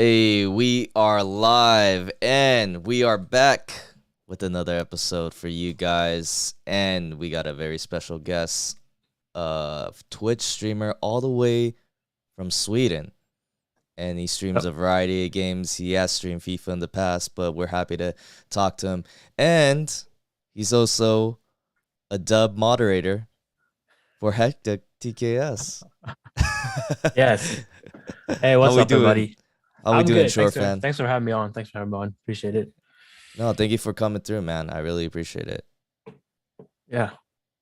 Hey, we are live and we are back with another episode for you guys. And we got a very special guest, Twitch streamer all the way from Sweden. And he streams a variety of games. He has streamed FIFA in the past, but we're happy to talk to him. And he's also a dub moderator for Hectic TKS. Yes. Hey, How what's we up, doing? everybody? How we I'm doing, good. Shorfan? Thanks for having me on. Appreciate it. No, thank you for coming through, man. I really appreciate it. Yeah.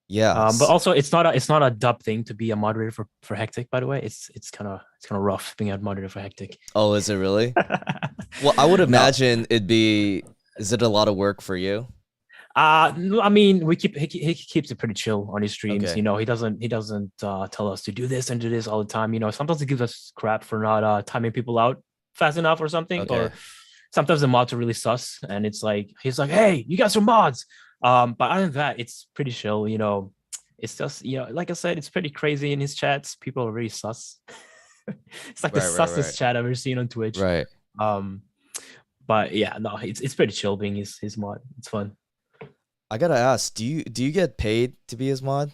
Yeah. But also, it's not a dub thing to be a moderator for Hectic. By the way, it's kind of rough being a moderator for Hectic. Oh, is it really? Well, I would No. imagine it'd be. Is it a lot of work for you? No, I mean, he keeps it pretty chill on his streams. Okay. He doesn't tell us to do this and do this all the time. Sometimes he gives us crap for not timing people out fast enough or something, Okay. or sometimes the mods are really sus, and it's like he's like, "Hey, you got some mods." But other than that, it's pretty chill. It's just like I said, it's pretty crazy in his chats. People are very sus. It's like the sussest Right. chat I've ever seen on Twitch. Right. Um, but yeah, no, it's pretty chill being his mod. It's fun. I gotta ask. Do you get paid to be his mod?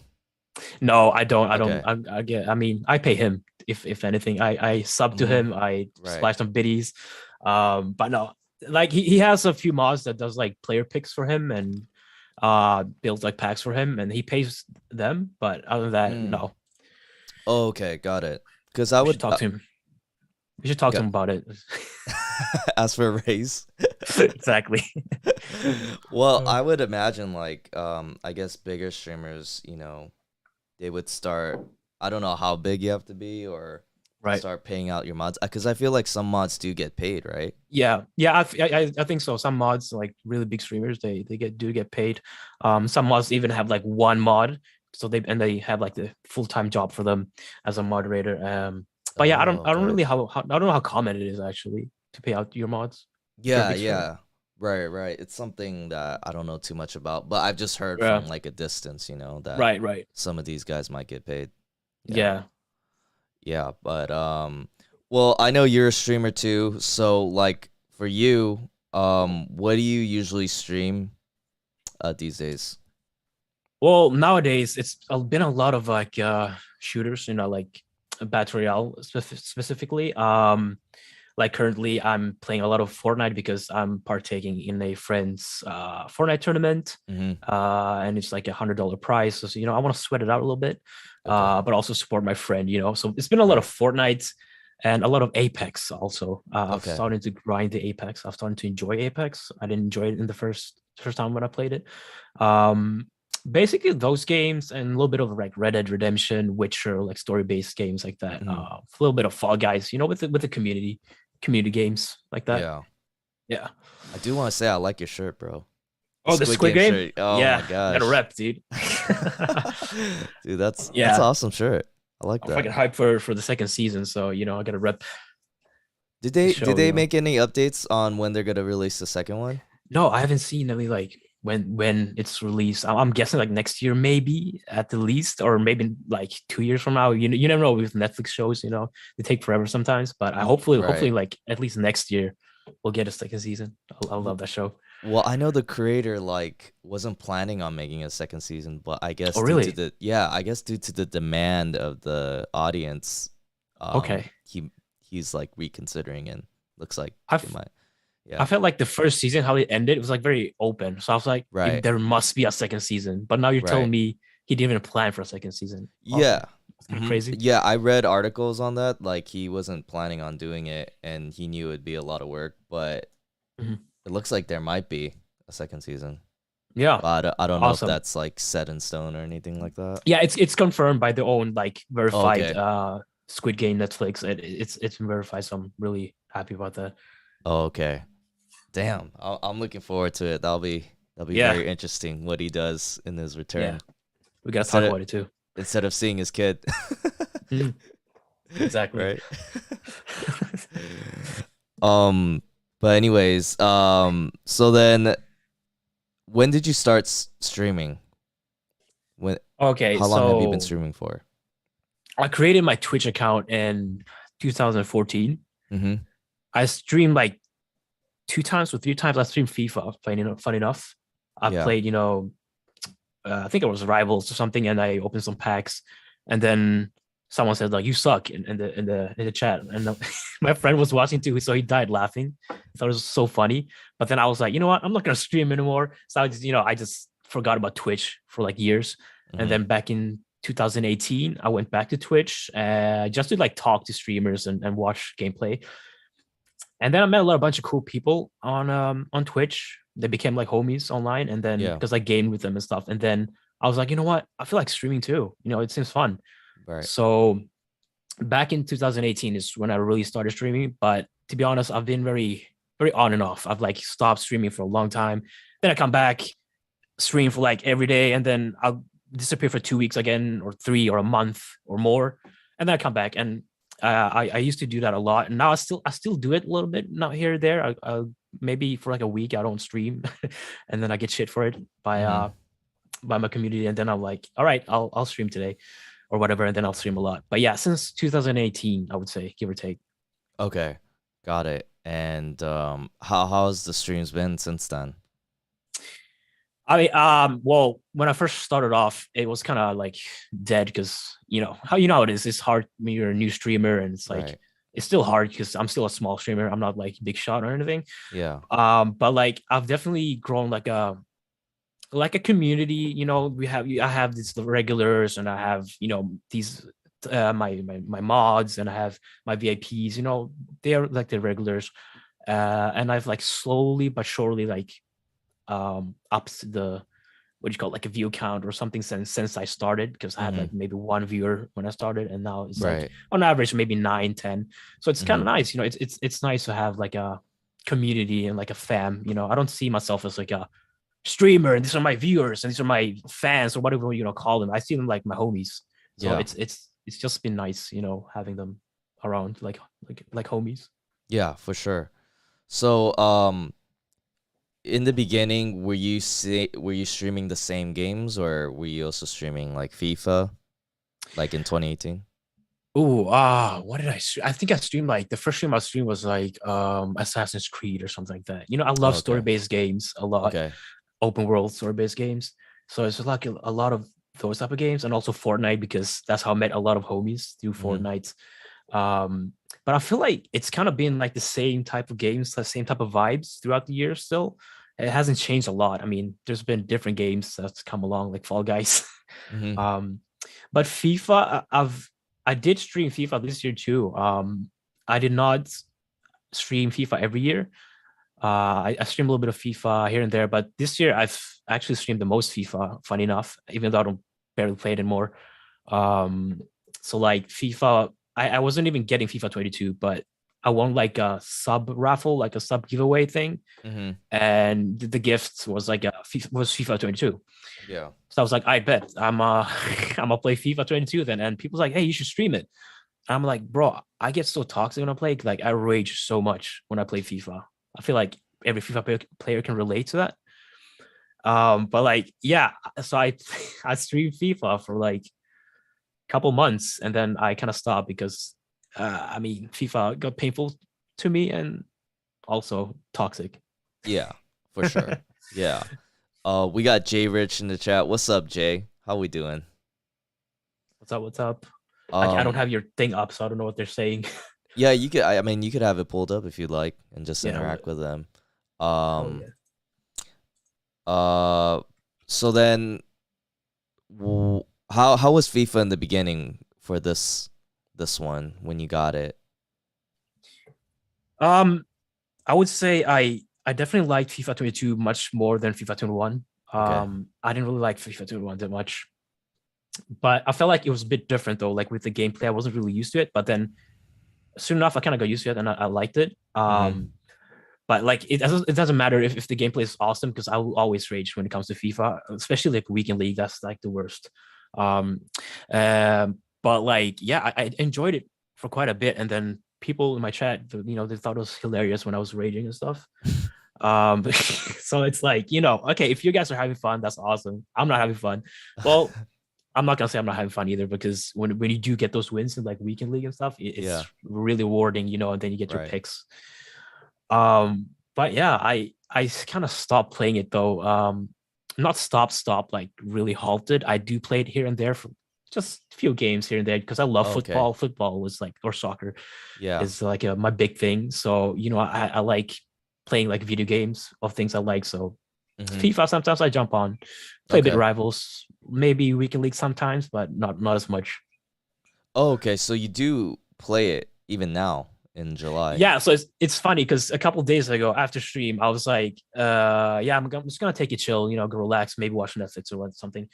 No, I don't. I don't. Okay. I mean, I pay him if anything. I sub to him. I Right. splash some biddies. But no, like he has a few mods that does like player picks for him and builds like packs for him, and he pays them. But other than that, Mm. no. Oh, okay, got it. Because I We should would talk to him. We should talk to got, him about it. ask for a raise. Exactly. Well, Uh, I would imagine I guess bigger streamers, they would start. I don't know how big you have to be or right. start paying out your mods because I feel like some mods do get paid, right? Yeah, yeah, I think so. Some mods, like really big streamers, they get paid. Some mods even have like one mod, so they have like the full time job for them as a moderator. But yeah, Oh, I don't okay. really how I don't know how common it is actually to pay out your mods if you're a Yeah, big streamer. yeah. Right. It's something that I don't know too much about, but I've just heard Yeah, from like a distance, that right. some of these guys might get paid. Yeah. Yeah. Yeah, but well, I know you're a streamer too, so like for you, what do you usually stream these days? Well, nowadays it's been a lot of like shooters, like battle royale specifically. Like currently I'm playing a lot of Fortnite because I'm partaking in a friend's Fortnite tournament. Mm-hmm. And it's like $100 prize. So, I want to sweat it out a little bit, Okay. but also support my friend. So it's been a lot of Right. Fortnite and a lot of Apex also. I've Okay. started to grind the Apex. I've started to enjoy Apex. I didn't enjoy it in the first time when I played it. Um, Basically those games and a little bit of like Red Dead Redemption, Witcher, like story-based games like that. Mm-hmm. A little bit of Fall Guys, with the community games like that. Yeah. Yeah. I do want to say I like your shirt, bro. The Oh, the Squid Squid Game Game? shirt. Oh my Yeah, gotta gosh. rep, dude. Dude, that's an Yeah, awesome shirt. I like I'm that. fucking hyped for the second season, so I gotta rep Did the they did show. they make any updates on when they're gonna release the second one? No, I haven't seen any like when it's released. I'm guessing like next year, maybe at the least, or maybe like 2 years from now. You never know with Netflix shows. They take forever sometimes. But I hopefully Right. like at least next year we'll get a second season. I love that show. Well, I know the creator wasn't planning on making a second season, but I Oh, guess really? I guess due to the demand of the audience, Okay. he's like reconsidering and looks like I it might. I Yeah. felt like the first season, how it ended, it was like very open. So I was like, Right. there must be a second season. But now you're telling Right. me he didn't even plan for a second season. Yeah. Okay. That's kind of crazy. Yeah, I read articles on that. Like he wasn't planning on doing it, and he knew it'd be a lot of work, but Mhm. it looks like there might be a second season. Yeah. But I don't know if Awesome. that's like set in stone or anything like that. Yeah, it's confirmed by the own like verified Okay. Squid Game Netflix. It's been verified, so I'm really happy about that. Okay. Damn, I'm looking forward to it. That'll be Yeah. very interesting what he does in his Yeah. return We gotta instead talk of about it too. instead of seeing his kid. Mhm. Exactly. Right. um, but anyways, so then when did you start streaming? When Okay, How long have you been so streaming for? I created my Twitch account in 2014. Mm-hmm. I streamed like 2 times or 3 times. I streamed FIFA. Fun enough, I Yeah. played. I think it was Rivals or something, and I opened some packs, and then someone said like you suck in the chat, and my friend was watching too, so he died laughing. I thought it was so funny. But then I was like, you know what? I'm not gonna stream anymore. So I just forgot about Twitch for like years, and Hmm. then back in 2018, I went back to Twitch just to like talk to streamers and watch gameplay. And then I met a bunch of cool people on Twitch. They became like homies online, and then Yeah. because I gamed with them and stuff. And then I was like, you know what? I feel like streaming too. It seems fun. Right. So back in 2018 is when I really started streaming. But to be honest, I've been very, very on and off. I've like stopped streaming for a long time. Then I come back, stream for like every day, and then I'll disappear for 2 weeks again, or three, or a month or more, and then I come back. And I used to do that a lot, and now I still do it a little bit, not here or there. I maybe for like a week I don't stream, and then I get shit for it Hmm. by my community, and then I'm like, all right, I'll stream today or whatever, and then I'll stream a lot. But yeah, since 2018, I would say, give or take. Okay. Got it. And how's the streams been since then? I mean, well, when I first started off, it was kind of like dead because how it is. It's hard when you're a new streamer, and it's like Right. it's still hard because I'm still a small streamer. I'm not like big shot or anything. Yeah. But like I've definitely grown like a community. I have these regulars, and I have these my mods, and I have my VIPs. They are like the regulars, and I've like slowly but surely like ups the what do you call it, like a view count or something since I started, because I had Hmm. like maybe one viewer when I started, and now it's like Right. on average maybe 9, 10. So it's kind Hmm. of nice. It's nice to have like a community and like a fam. I don't see myself as like a streamer and these are my viewers and these are my fans or whatever call them. I see them like my homies. So Yeah. it's just been nice, having them around like homies. Yeah, for sure. So, in the beginning, were you streaming the same games, or were you also streaming like FIFA, like in 2018? Oh, what did I stream? I think I streamed like the first stream I streamed was like Assassin's Creed or something like that. I Oh, love okay. story-based games a lot, Okay. open world story-based games. So it's like a lot of those type of games, and also Fortnite, because that's how I met a lot of homies through Hmm. Fortnite. Um, but I feel like it's kind of been like the same type of games, the same type of vibes throughout the years still. It hasn't changed a lot. I mean, there's been different games that's come along, like Fall Guys. Hmm. um, but FIFA, I did stream FIFA this year too. I did not stream FIFA every year. I stream a little bit of FIFA here and there, but this year I've actually streamed the most FIFA. Funny enough, even though I don't barely play it anymore. Um, so like FIFA, I wasn't even getting FIFA 22, but I won like a sub raffle, like a sub giveaway thing, Hmm. and the gift was like was FIFA 22. Yeah. So I was like, I bet I'm gonna play FIFA 22 then. And people's like, hey, you should stream it. I'm like, bro, I get so toxic when I play. Like I rage so much when I play FIFA. I feel like every FIFA player can relate to that. But like, yeah, so I I streamed FIFA for like a couple months, and then I kind of stopped because I mean FIFA got painful to me and also toxic. Yeah, for sure. Yeah. We got Jay Rich in the chat. What's up, Jay? How we doing? What's up? What's up? I don't Um, have your thing up, so I don't know what they're saying. yeah, you could. I mean, you could have it pulled up if you'd like, and just Yeah. interact with them. Oh Um. yeah. Uh. So then, how was FIFA in the beginning for this one when you got it? Um, I would say I definitely liked FIFA 22 much more than FIFA 21. Okay. I didn't really like FIFA 21 that much, but I felt like it was a bit different though. Like with the gameplay, I wasn't really used to it, but then soon enough, I kind of got used to it and I liked it. Mm-hmm. But like it doesn't matter if the gameplay is awesome, because I will always rage when it comes to FIFA, especially like weekend league. That's like the worst. Um, but like yeah, I enjoyed it for quite a bit, and then people in my chat, they thought it was hilarious when I was raging and stuff. So it's like, okay, if you guys are having fun, that's awesome. I'm not having fun. Well, I'm not gonna say I'm not having fun either, because when you do get those wins in like weekend league and stuff, Yeah. it's really rewarding, and then you get your Right. picks. But yeah, I kind of stopped playing it though. Not stop, like really halted. I do play it here and there for just a few games here and there because I love Oh, okay. football. Football was like, or soccer Yeah. is like my big thing. So, I like playing like video games of things I like. So Mm-hmm. FIFA sometimes I jump on, play a bit Okay. rivals, maybe weekend league sometimes, but not as much. Oh, okay. So you do play it even now in July. Yeah, so it's funny because a couple of days ago after stream, I was like, yeah, I'm just gonna take it chill, go relax, maybe watch Netflix or something.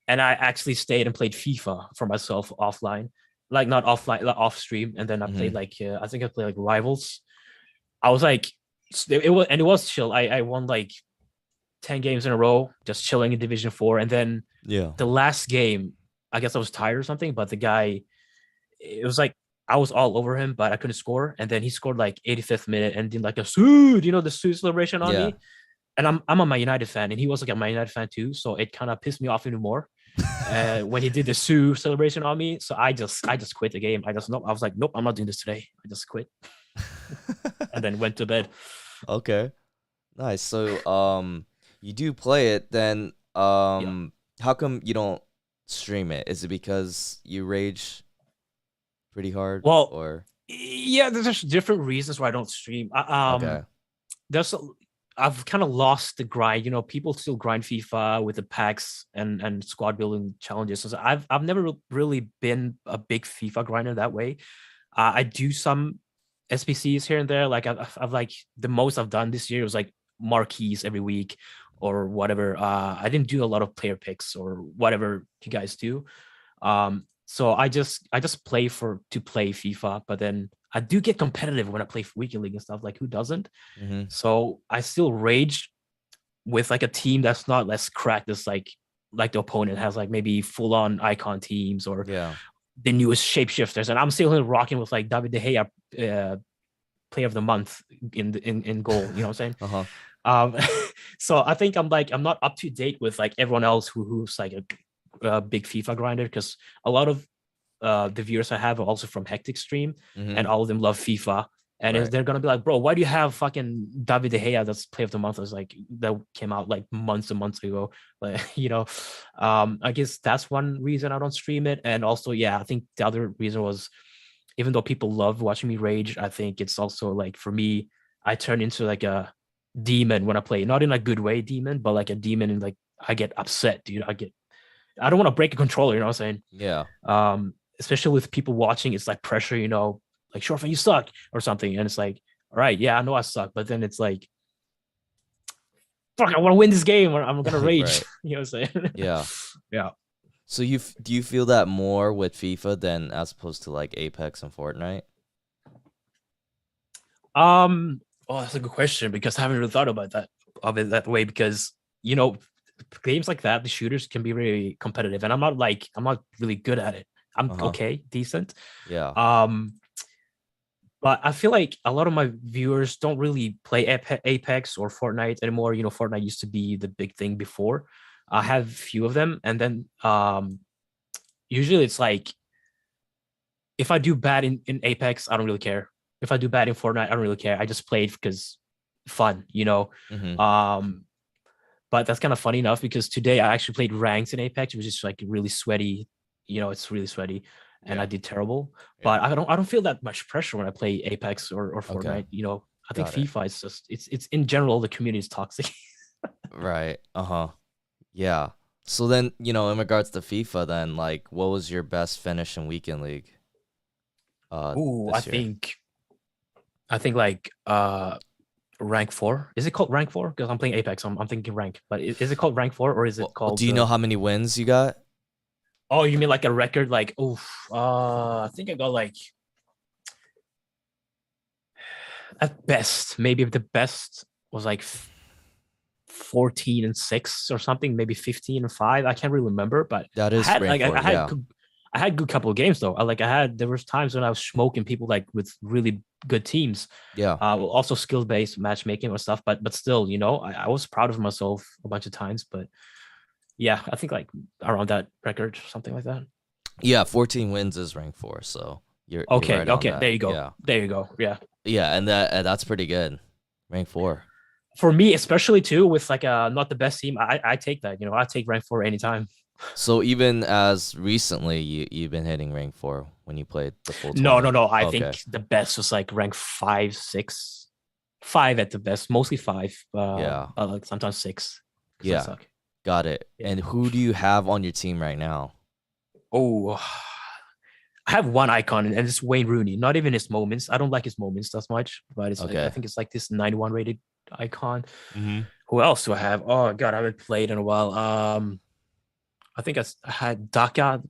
And I actually stayed and played FIFA for myself offline, like not offline, like off stream. And then I played Mm-hmm. like I think I played like Rivals. I was like, it was chill. I won like 10 games in a row, just chilling in Division 4. And then Yeah. the last game, I guess I was tired or something, but the guy, it was like I was all over him, but I couldn't score. And then he scored like 85th minute and did like a suit, the suit celebration on Yeah. me. And I'm a Man United fan, and he was like a Man United fan too. So it kind of pissed me off even more when he did the Sue celebration on me. So I just quit the game. I was like, nope, I'm not doing this today. I just quit and then went to bed. Okay. Nice. So, you do play it, then, Yeah. how come you don't stream it? Is it because you rage pretty hard Well, or yeah, there's different reasons why I don't stream. okay. There's I've kind of lost the grind. People still grind FIFA with the packs and squad building challenges. So I've never really been a big FIFA grinder that way. I do some SPCs here and there. Like I've like the most I've done this year was like marquees every week or whatever. I didn't do a lot of player picks or whatever you guys do. So I just play to play FIFA, but then I do get competitive when I play weekend league and stuff. Like who doesn't? Mm-hmm. So I still rage with like a team that's not less cracked as like the opponent has like maybe full on icon teams or Yeah. the newest shapeshifters, and I'm still rocking with like David De Gea, player of the month in goal. You know what I'm saying? Uh-huh. Um, so I think I'm not up to date with like everyone else who's like a big FIFA grinder because a lot of the viewers I have are also from Hectic Stream, Mm-hmm. and all of them love FIFA. And Right. they're gonna be like, bro, why do you have fucking David De Gea that's player of the month? I was like, that came out like months and months ago. Like, I guess that's one reason I don't stream it. And also, yeah, I think the other reason was even though people love watching me rage, I think it's also like for me, I turn into like a demon when I play, not in a good way, demon, but like a demon and like I get upset, dude. I don't want to break a controller, you know what I'm saying? Yeah. Especially with people watching, it's like pressure, like Shorfan, you suck or something. And it's like, all right, yeah, I know I suck, but then it's like, fuck, I want to win this game or I'm gonna rage. Right. You know what I'm saying? Yeah. Yeah. So do you feel that more with FIFA than as opposed to like Apex and Fortnite? Oh, that's a good question because I haven't really thought about that of it that way because games like that, the shooters can be very competitive, and I'm not really good at it. I'm Uh-huh. okay, decent. Yeah. Um, but I feel like a lot of my viewers don't really play Apex or Fortnite anymore. Fortnite used to be the big thing before. I have a few of them, and then usually it's like if I do bad in Apex, I don't really care. If I do bad in Fortnite, I don't really care. I just play it because fun. Mm-hmm. Um, but that's kind of funny enough because today I actually played ranks in Apex, which is like really sweaty. It's really sweaty, and I Yeah. did terrible. Yeah. But I don't feel that much pressure when I play Apex or Okay. Fortnite. I think Got it. FIFA is just it's in general the community is toxic. Right. Uh-huh. Yeah. So then, in regards to FIFA, then, like, what was your best finish in Weekend League Ooh, I this year? think I think like rank 4. Is it called rank 4? Because I'm playing Apex. I'm thinking rank, but is it called rank 4 or is it Well, called do you know how many wins you got? Oh, you mean like a record? Like, oh, I think I got like at best, maybe the best was like 14-6 or something, maybe 15-5. I can't really remember, but That I is had rank like I 4. had Yeah. good, I had good couple of games though. There was times when I was smoking people like with really good teams. Yeah. Also skill based matchmaking or stuff, but still, I was proud of myself a bunch of times. But yeah, I think like around that record, something like that. Yeah, 14 wins is rank 4, so you're Okay, right on okay, there that. you go, Yeah. there you go. Yeah, Yeah, and that's pretty good. Rank 4. For me, especially too, with like not the best team, I take that. I take rank 4 anytime. So even as recently, you've been hitting rank 4 when you played the full No, 20. no, no. I Okay. think the best was like rank 5, 6, 5 at the best, mostly 5. Yeah. Like sometimes 6 because I Yeah. suck. Got it. Yeah. And who do you have on your team right now? Oh, I have one icon, and it's Wayne Rooney. Not even his moments. I don't like his moments that much, but it's like I Okay. think it's like this 91 rated icon. Mm-hmm. Who else do I have? Oh God, I haven't played in a while. I think I had Daka.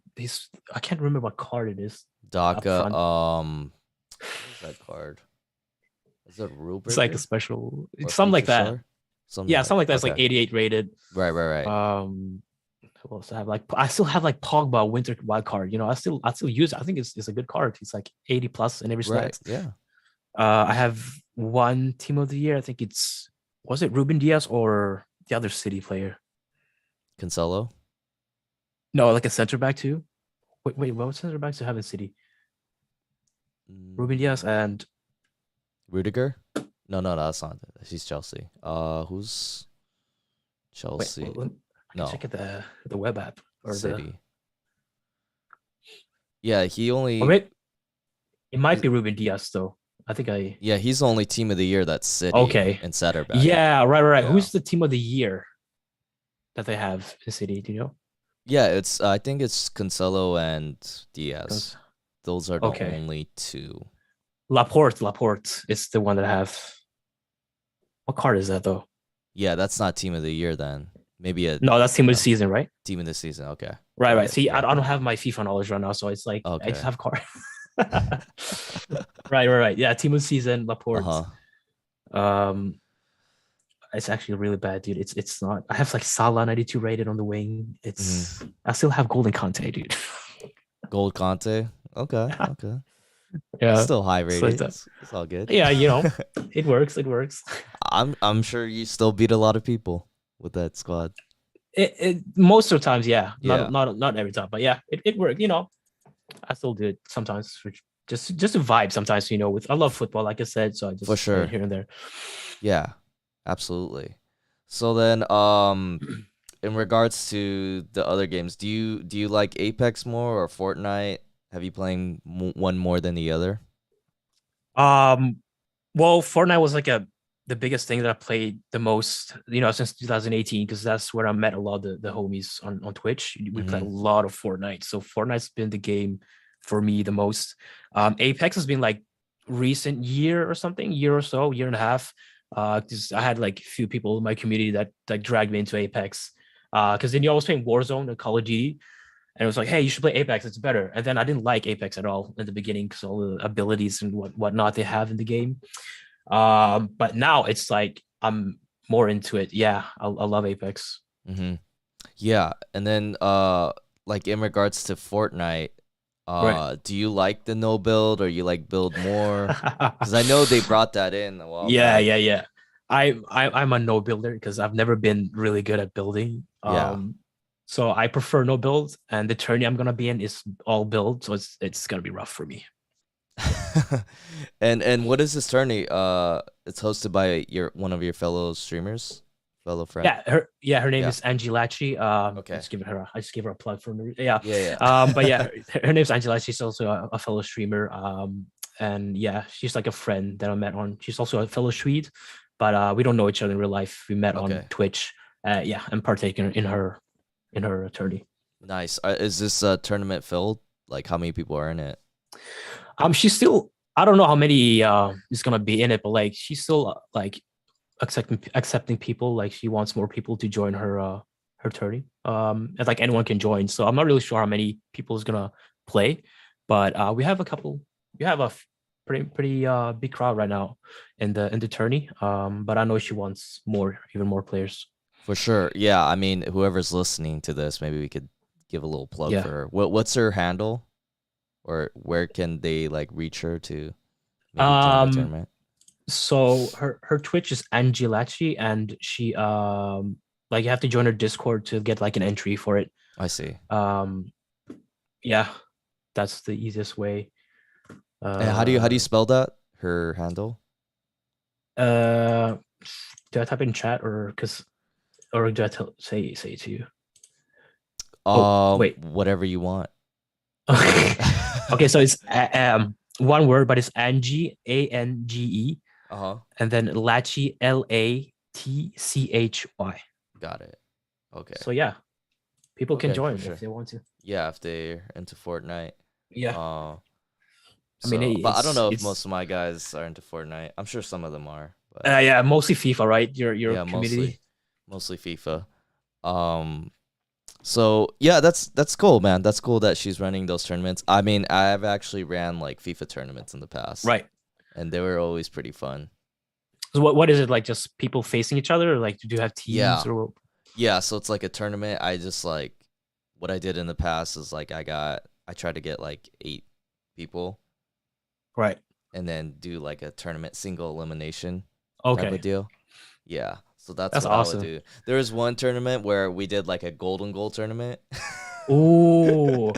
I can't remember what card it is up Daka. front. What is that card? Is it It's like a Rubriger special, or it's something like Future that. Star? Something Yeah, like. something like that. It's like Okay. 88 rated. Right. Who else I have? Like I still have like Pogba Winter Wild card. I still use it. I think it's a good card. It's like 80 plus in every Right. stat. Yeah. I have one team of the year. I think was it Ruben Diaz or the other City player? Cancelo. No, like a center back too. Wait, what center backs do I have in City? Ruben Diaz Mm, and Rudiger. No, that's not. She's Chelsea. Who's wait, Chelsea? I can No, check at the web app or the City. Yeah, he or only. wait, it might be Ruben Diaz though. I think I Yeah, he's the only team of the year that's City okay. and center back. Yeah, right. Yeah. Who's the team of the year that they have in City? Do you know? Yeah, I think it's Cancelo and Diaz. Those are the Okay. only two. Laporte is the one that I have. What card is that though? Yeah, that's not team of the year then. Maybe a No, that's team of the no, season, right? team of the season. Okay. Right, Got right. it. See, I Yeah. don't have my FIFA knowledge right now, so it's like I just Okay. have card. Right. Yeah, team of the season, Laporte. Uh-huh. Um, it's actually really bad, dude. It's not. I have like Salah 92 rated on the wing. Hmm. I still have Golden Conte, dude. Gold Conte. Okay. Yeah, Still high so rated. It's all good. yeah, it works. It works. I'm sure you still beat a lot of people with that squad. Most of the times, yeah. Yeah, Not every time, but yeah, it worked. I still do it sometimes for just a vibe. Sometimes, with I love football, like I said, so I for just play it sure. here and there. Yeah, absolutely. So then, in regards to the other games, do you like Apex more or Fortnite? Have you playing one more than the other? Um, well, Fortnite was like the biggest thing that I played the most, since 2018, because that's where I met a lot of the homies on Twitch. We played a Mm-hmm. lot of Fortnite. So Fortnite's been the game for me the most. Apex has been like recent year or something, year or so, year and a half. Because I had like a few people in my community that dragged me into Apex. Because then I was playing Warzone and Call of Duty, and it was like, hey, you should play Apex. It's better. And then I didn't like Apex at all in the beginning because all the abilities and whatnot they have in the game. But now it's like I'm more into it. Yeah, I love Apex. Mm-hmm. Yeah, and then like in regards to Fortnite, Right. do you like the no build or you like build more? Because I know they brought that in a while Yeah, back. yeah, yeah. I'm a no builder because I've never been really good at building. Yeah. So I prefer no build, and the tourney I'm gonna be in is all build, so it's gonna be rough for me. And what is this tourney? It's hosted by one of your fellow streamers, fellow friend. Her name Yeah. is Angie Lachi. Okay. I just give her a plug for me. Yeah. Yeah. But yeah, her name's Angela. She's also a fellow streamer. And yeah, she's like a friend that I met on. She's also a fellow Swede, but we don't know each other in real life. We met on Okay. Twitch. Yeah, and partaking in her attorney. Nice. Is this tournament filled? Like how many people are in it? She's still. I don't know how many is gonna be in it, but like she's still like accepting people. Like she wants more people to join her tourney. And like anyone can join. So I'm not really sure how many people is gonna play, but we have a couple. We have a pretty big crowd right now in the tourney. But I know she wants even more players. For sure. Yeah. I mean, whoever's listening to this, maybe we could give a little plug Yeah. for her. What's her handle? Or where can they like reach her to maybe join the Um. tournament? So her Twitch is Angilachi, and she like you have to join her Discord to get like an entry for it. I see. Um. Yeah, that's the easiest way. And how do you Uh, spell that? Her handle? Uh, do I type in chat or do I say it to you? Oh, wait. Whatever you want. Okay. Okay, so it's one word, but it's Angie, Ange, Uh-huh. and then Latchy, Latchy. Got it. Okay. So yeah, people can Okay, for join sure. if they want to. Yeah, if they're into Fortnite. Yeah, Uh I mean so but I don't know if it's most of my guys are into Fortnite. I'm sure some of them are, but yeah, mostly FIFA, right? Your yeah, community. mostly FIFA. Um so yeah, that's cool, man. That's cool that she's running those tournaments. I mean, I've actually ran like FIFA tournaments in the past, Right. and they were always pretty fun. So what is it like? Just people facing each other, or like do you have teams Yeah. or Yeah, so it's like a tournament. I just like what I did in the past is like I tried to get like 8 people right? and then do like a tournament single elimination type of Okay, deal. Yeah. So that's that's what I would awesome. do. There was one tournament where we did like a golden goal tournament. Oh,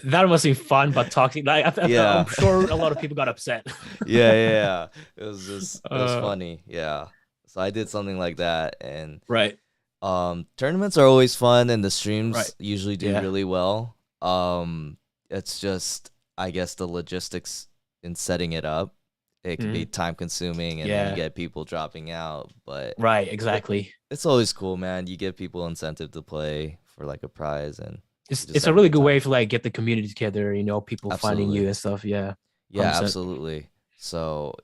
that must be fun, but toxic. Like I'm Yeah. sure a lot of people got upset. Yeah. It was uh, funny. Yeah. So I did something like that, and right, tournaments are always fun and the right, streams usually do yeah. really well. It's just I guess the logistics in setting it up. It can be Mhm. time consuming and then you Yeah, get people dropping out, but right, it, exactly. it's always cool, man. You give people incentive to play for like a prize and you just It's a have a really good good time. way to like get the community together. People finding you Absolutely. and stuff. Yeah, 100. Yeah, percent absolutely. So,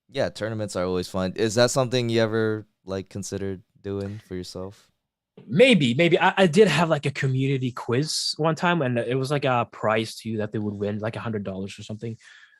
yeah, tournaments are always fun. Is that something you ever like considered doing for yourself? Maybe I did have like a community quiz one time, and it was like a prize too that they would win, like $100 or something.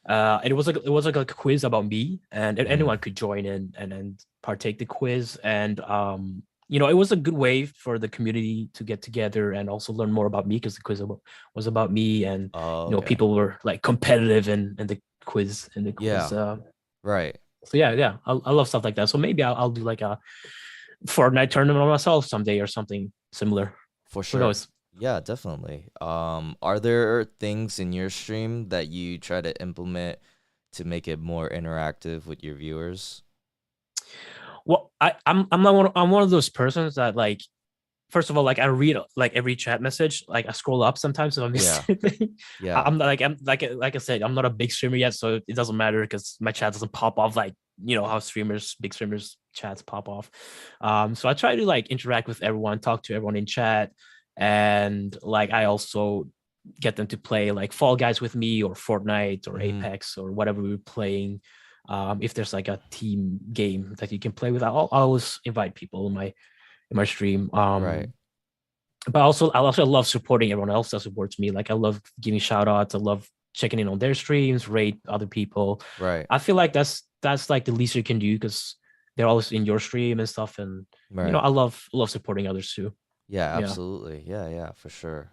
And it was like a quiz about me, and Mm. anyone could join in and partake the quiz. And it was a good way for the community to get together and also learn more about me because the was about me, and Oh, okay. people were like competitive in the quiz. Yeah, right. So yeah, I love stuff like that. So maybe I'll do like a Fortnite tournament myself someday or something similar. For Who sure. knows? Yeah, definitely. Are there things in your stream that you try to implement to make it more interactive with your viewers? Well, I'm not I'm one of those persons that like first of all, like I read like every chat message. Like I scroll up sometimes if I miss Yeah, anything. yeah. I'm like I said, I'm not a big streamer yet, so it doesn't matter because my chat doesn't pop off like how big streamers chats pop off. So I try to like interact with everyone, talk to everyone in chat, and like I also get them to play like Fall Guys with me or Fortnite or Mm-hmm. Apex or whatever we're playing. If there's like a team game that you can play with, I'll always invite people in my stream. Right, But I also love supporting everyone else that supports me. Like I love giving shout outs. I love checking in on their streams, rate other people. right, I feel like that's like the least you can do because they're always in your stream and stuff. And right. I love supporting others too. Yeah, Yeah. absolutely. Yeah, for sure.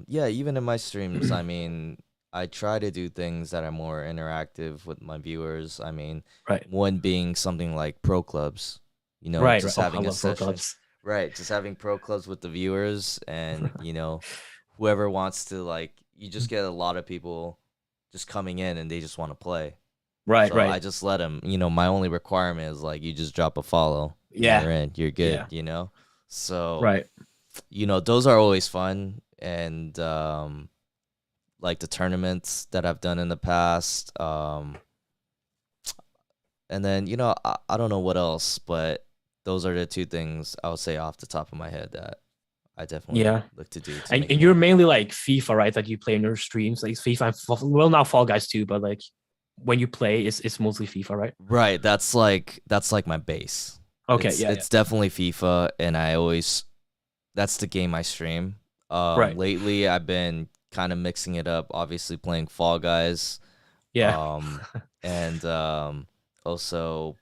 Yeah, even in my streams, I mean, I try to do things that are more interactive with my viewers. I mean, Right. one being something like pro clubs, Right. just Oh, I having a love pro session. clubs. Right, just having pro clubs with the viewers and, whoever wants to like you just get a lot of people just coming in and they just want to play. Right. So I Right. just let them, my only requirement is like you just drop a follow and Yeah. you're in, you're Yeah. good. So Right. those are always fun and like the tournaments that I've done in the past. And then, I don't know what else, but those are the two things I would say off the top of my head that I definitely Yeah. look to do to And, make it and more you're fun. mainly like FIFA, right? That you play in your streams, like FIFA. Well, now Fall Guys too, but like when you play, it's mostly FIFA, right? Right, that's like my base. Okay. It's Yeah. Yeah. it's definitely FIFA and that's the game I stream. Right. Lately I've been kind of mixing it up, obviously playing Fall Guys, Yeah. and also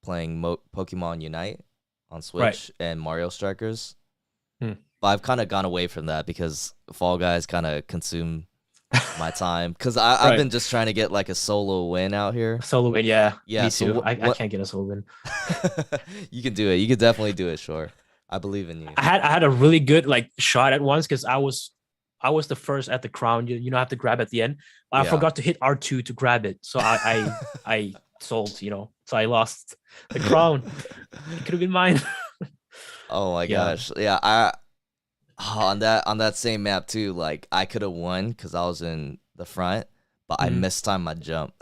playing Pokemon Unite on Right. Switch and Mario Strikers. Hmm. But I've kind of gone away from that because Fall Guys kind of consume my time because I've Right. been just trying to get like a solo win out here. Solo win. Yeah. Yeah, Me so too. I what can't get a solo win. you can do it. You can definitely do it, sure. I believe in you. I had a really good like shot at once because I was the first at the crown. You have to grab at the end. But I Yeah. forgot to hit R2 to grab it. So I sold, so I lost the crown. It could have been mine. Oh my Yeah. gosh. Yeah, I on that same map too, like I could have won because I was in the front, but I Mhm. mistimed my jump.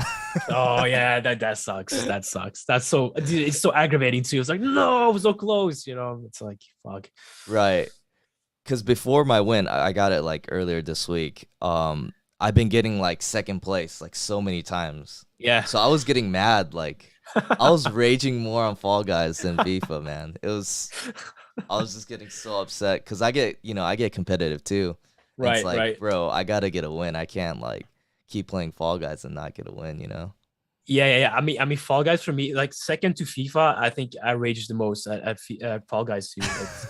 Oh yeah, that sucks. That sucks. That's so dude, it's so aggravating too. It's like no, it was so close. It's like fuck. Right. Because before my win, I got it like earlier this week. I've been getting like second place like so many times. Yeah. So I was getting mad. Like I was raging more on Fall Guys than FIFA, man. I was just getting so upset because I get competitive too. And it's Right, like, right. bro, I gotta get a win. I can't like keep playing Fall Guys and not get a win. Yeah. I mean, Fall Guys for me, like second to FIFA, I think I rage the most at Fall Guys too.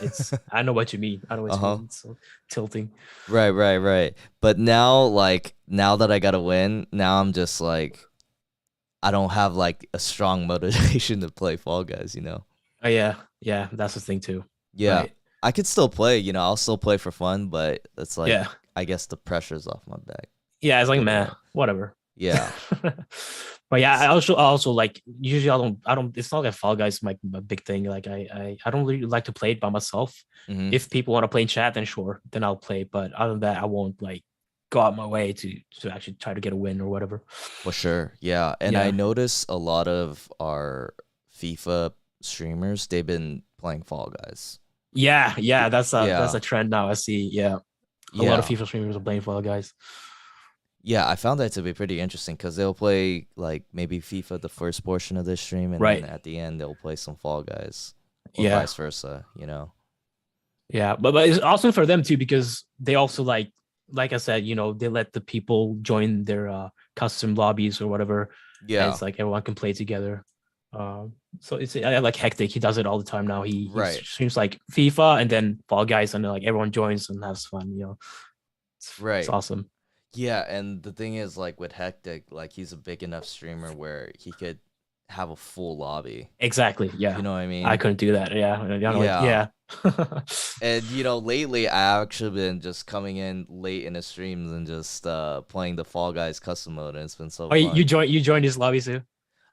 It's. I know what you mean. I know what you Uh-huh. mean. It's so tilting. Right, right, right. But now, like, now that I gotta win, now I'm just like, I don't have like a strong motivation to play Fall Guys. Oh yeah. That's the thing too. Yeah, Right. I could still play. I'll still play for fun, but it's like, Yeah. I guess the pressure's off my back Yeah. It's a like little man, more. whatever. Yeah. But yeah, I also like usually I don't. It's not like Fall Guys is my big thing. Like I don't really like to play it by myself. Hmm. If people want to play in chat, then sure, then I'll play. But other than that, I won't like go out my way to actually try to get a win or whatever. For sure. Yeah. And I Yeah. notice a lot of our FIFA streamers, they've been playing Fall Guys. Yeah. That's Yeah. a trend now. I see. Yeah, a lot of Yeah. FIFA streamers are playing Fall Guys. Yeah, I found that to be pretty interesting because they'll play like maybe FIFA the first portion of their stream, and then Right. at the end they'll play some Fall Guys, or Yeah. vice versa. Yeah. But it's awesome for them too because they also like I said, they let the people join their custom lobbies or whatever, and Yeah, it's like everyone can play together. So I like Hectic. He does it all the time now. He right, streams like FIFA and then Fall Guys, and then, like everyone joins and has fun. It's right. awesome. Yeah, and the thing is, like with Hectic, like he's a big enough streamer where he could have a full lobby. Exactly. You Yeah, know what I I mean? couldn't do that. Yeah, Yeah. yeah. And lately I actually been just coming in late in the streams and just playing the Fall Guys custom mode, and it's been so Oh, you fun. joined his lobby too?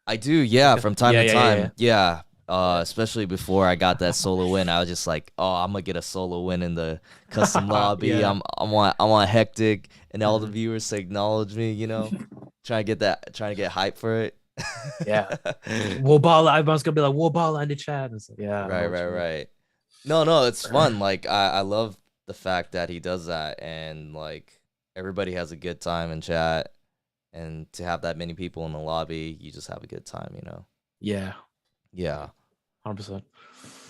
I do, yeah, from time Yeah, to yeah, yeah, yeah. time. Yeah. Yeah. Especially before I got that solo win, I was just like, "Oh, I'm gonna get a solo win in the custom lobby. Yeah. I want hectic, and all the Mhm. viewers to acknowledge me. Trying to get hype for it. Yeah. Wobala, everyone's gonna be like Wobala in the chat. And so, yeah, I know Right, what right, you mean. right. No, it's fun. Like I love the fact that he does that, and like everybody has a good time in chat, and to have that many people in the lobby, you just have a good time. Yeah, Yeah. 100%.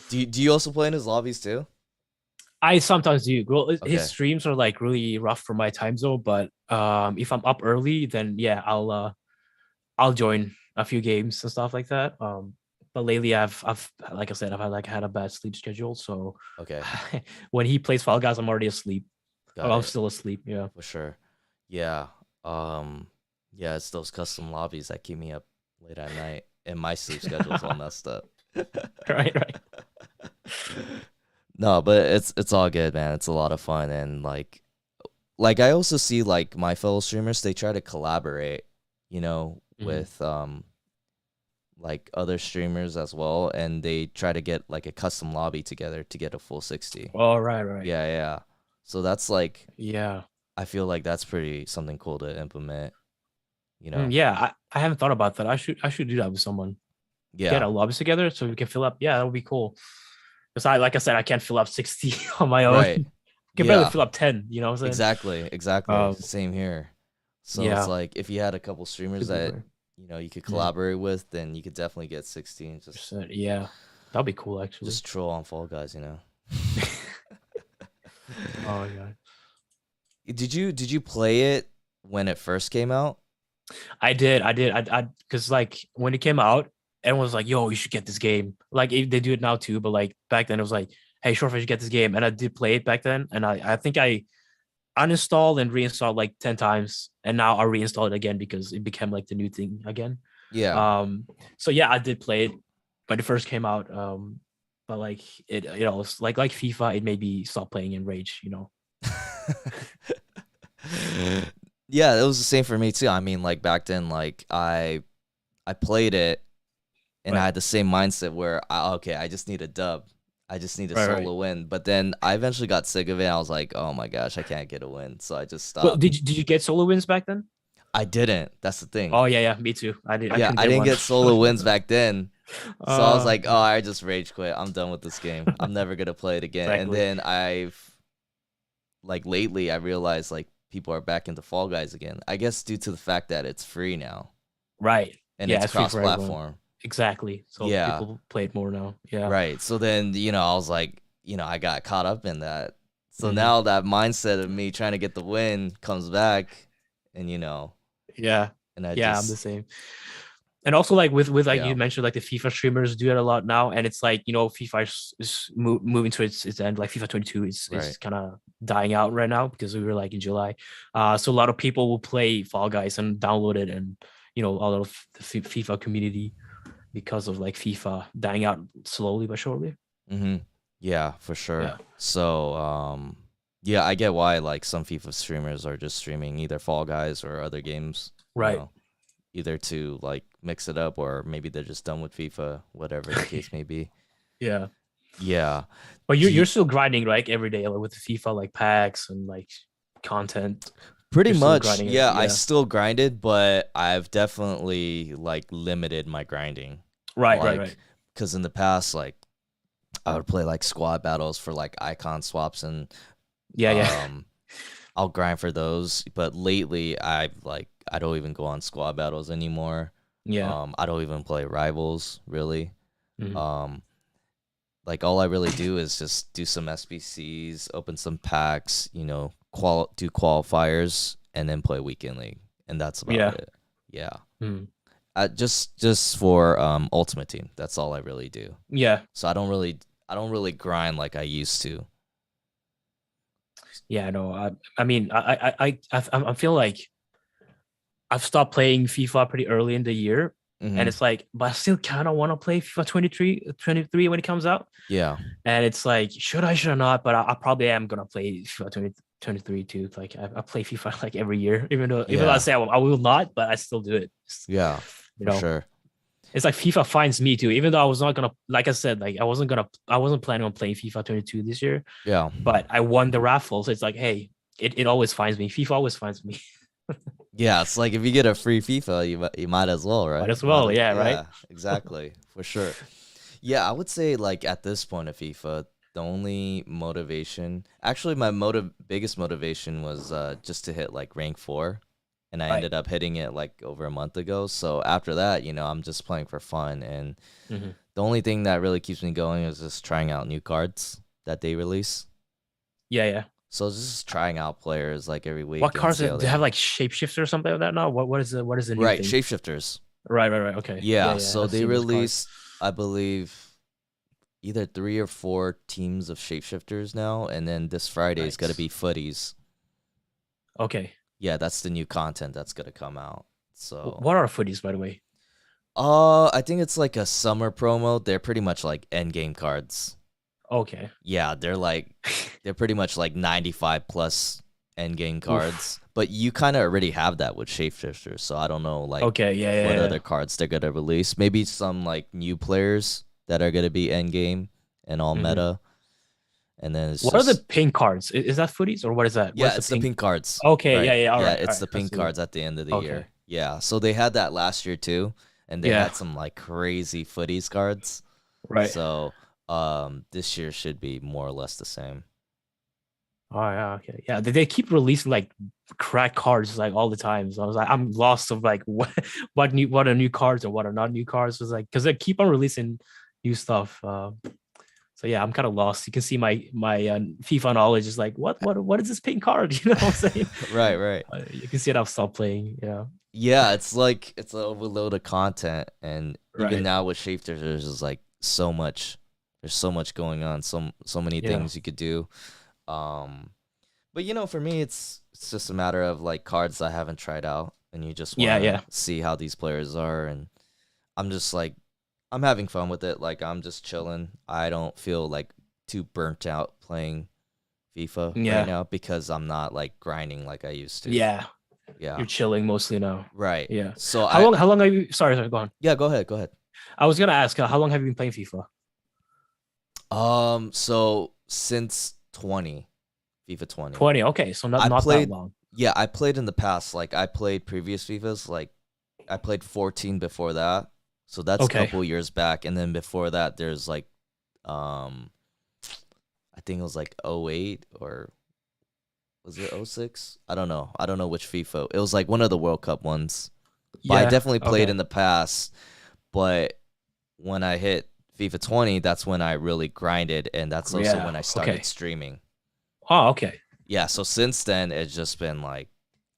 Do you also play in his lobbies too? I sometimes do. Well, his Okay. streams are like really rough for my time zone, but if I'm up early, then yeah, I'll join a few games and stuff like that. But lately I've like I said, I've had a bad sleep schedule, so Okay. when he plays Fall Guys, I'm already asleep. Oh, Got I'm it. still asleep. Yeah. For sure. Yeah. Yeah, it's those custom lobbies that keep me up late at night, and my sleep schedule's all messed up. Right, right. No, but it's all good, man. It's a lot of fun, and like I also see like my fellow streamers, they try to collaborate, Mhm. with like other streamers as well, and they try to get like a custom lobby together to get a full 60. Oh, right, right. Yeah, yeah. So that's like, Yeah. I feel like that's pretty something cool to implement, you know. Yeah, I haven't thought about that. I should do that with someone. Get Yeah. our lobbies together so we can fill up. Yeah, that would be cool. Because like I said, I can't fill up 60 on my own. Right. Can barely Yeah. fill up 10, what I'm saying? Exactly. Exactly. Um, Same here. So it's yeah, like if you had a couple streamers could be that better. you could collaborate with, then you could definitely get 16. Just 100%. Yeah, that'd be cool actually. just troll on Fall Guys. Oh my god. Did you play it when it first came out? I did. Because like when it came out, everyone was like, "Yo, you should get this game." Like they do it now too, but like back then it was like, "Hey, Shorfan, you should get this game." And I did play it back then, and I think I uninstalled and reinstalled like 10 times, and now I reinstalled it again because it became like the new thing again. Yeah. So yeah, I did play it when it first came out. But like it's like FIFA, it made me stop playing in rage. Yeah, it was the same for me too. I mean, like back then, like I I played it and I Right. had the same mindset where okay, I just need a dub. I just need a Right. Right. solo win. But then I eventually got sick of it. I was like, oh my gosh, I can't get a win. So I just Well, stopped. did you get solo wins back then? I didn't. That's the thing. Oh yeah, yeah, me too. I Yeah, couldn't I get didn't one. get solo wins back then. So I was like, oh, Yeah, I just rage quit. I'm done with this game. I'm never gonna play it again. And exactly. then like lately I realized like people are back into Fall Guys again. I guess due to the fact that it's free now Right. and Yeah, it's it's free cross for everyone. platform. Exactly. So Yeah. people play it more now. Yeah. Right. So then, I was like, I got caught up in that. So Hmm. now that mindset of me trying to get the win comes back and Yeah. and I Yeah, I'm the just same. And also like with like yeah. you mentioned, like the FIFA streamers do it a lot now, and it's like FIFA is moving to its end. Like FIFA 22 is Right. kind of dying out right now because we were like in July. So a lot of people will play Fall Guys and download it, and a lot of the FIFA community because of like FIFA dying out slowly but surely. Mhm. Yeah, for sure. Yeah. So, yeah, I get why like some FIFA streamers are just streaming either Fall Guys or other games, Right. either to like mix it up or maybe they're just done with FIFA, whatever the case may be. Yeah. Yeah. But Do you're you, still grinding like every day like, with the FIFA like packs and like content. pretty You're still much, grinding it. yeah, I Yeah. still grinded, but I've definitely like limited my grinding. Right. Right. Like, Right. because in the past, like I would play like squad battles for like icon swaps and Yeah. Yeah. um I'll grind for those. But lately I don't even go on squad battles anymore. Yeah. I don't even play rivals really. Mhm. Um like all I really do is just do some SBCs, open some packs, do qualifiers and then play weekend league. And that's about Yeah. it. Yeah. Mhm. Just for ultimate team. That's all I really do. Yeah. So I don't really grind like I used to. Yeah. No. I mean, I feel like I've stopped playing FIFA pretty early in the year, and Mhm. it's like, but I still kind of want to play FIFA 23 when it comes out. Yeah. And it's like, should I not? But I probably am gonna play FIFA 23 too. Like I play FIFA like every year, even though I Yeah. say I will not, but I still do it. Yeah. You For know, sure. it's like FIFA finds me too. Even though I was not gonna, like I said, like I wasn't planning on playing FIFA 22 this year, Yeah. but I won the raffle. So it's like, hey, it always finds me. FIFA always finds me. Yeah, it's like if you get a free FIFA, you might as well, Might right? as well, yeah, right? Yeah, exactly, for sure. Yeah, I would say like at this point of FIFA, the only motivation, actually, my biggest motivation was just to hit like rank 4, and I Right. ended up hitting it like over a month ago. So after that, I'm just playing for fun, and Hmm. the only thing that really keeps me going is just trying out new cards that they release. Yeah, yeah. So just trying out players like every What week and cars see do how they they have are. like shapeshifter or something like that now? What is the new Right, thing? shapeshifters. Right, right, right. Okay. Yeah, Yeah, yeah. so I've they seen those cars. released, I believe, either 3 or 4 teams of shapeshifters now, and then this Friday is gonna Nice. be footies. Okay. Yeah, that's the new content that's gonna come out. So, What are footies, by the way? I think it's like a summer promo. They're pretty much like end game cards. Okay. Yeah, they're pretty much like 95 plus end game Oof. cards. But you kind of already have that with shapeshifters, so I don't know like Okay. Yeah, yeah, what yeah. other cards they're gonna release. Maybe some like new players that are gonna be end game and all Hmm. meta, and then it's What are the just pink cards? Is that footies or what is that? What yeah, is the it's the pink? pink cards. Okay. Yeah, Right. yeah. All Yeah, right. All it's right. the I pink see that. cards at the end of the Okay. year. Yeah, so they had that last year too, and they Yeah. had some like crazy footies cards. Right. So this year should be more or less the same. Oh yeah. Okay. Yeah. They keep releasing like crack cards like all the time. So I was like, I'm lost of like what are new cards or what are not new cards. It was like because they keep on releasing new stuff. So yeah, I'm kind of lost. You can see my FIFA knowledge is like, what is this pink card? You know what I'm saying? Right, right. You can see it. I've stopped playing. Yeah. Yeah, it's like it's an overload of content, and even Right. now with Shapeshifters, there's just like so much. There's so much going on, so many Yeah. things you could do. Um, but for me, it's just a matter of like cards I haven't tried out, and you just Yeah. want Yeah. to see how these players are, and I'm just like I'm having fun with it. Like I'm just chilling. I don't feel like too burnt out playing FIFA right Yeah. now because I'm not like grinding like I used to. Yeah. Yeah. You're chilling mostly now. Right. Yeah. So How long have you? Sorry, go on. yeah, go ahead. Go ahead. I was gonna ask, how long have you been playing FIFA? So since FIFA 20. 20. Okay, so I not that played long. Yeah, I played in the past. Like I played previous FIFAs, like I played 14 before that. So that's a Okay. couple years back. And then before that there's like um I think it was like '08 or was it '06? I don't know. I don't know which FIFA. It was like one of the World Cup ones. But I Yeah. definitely played Okay. in the past. But when I hit FIFA 20, that's when I really grinded, and that's also Yeah. when I started Okay. streaming. Oh, okay. Yeah, so since then it's just been like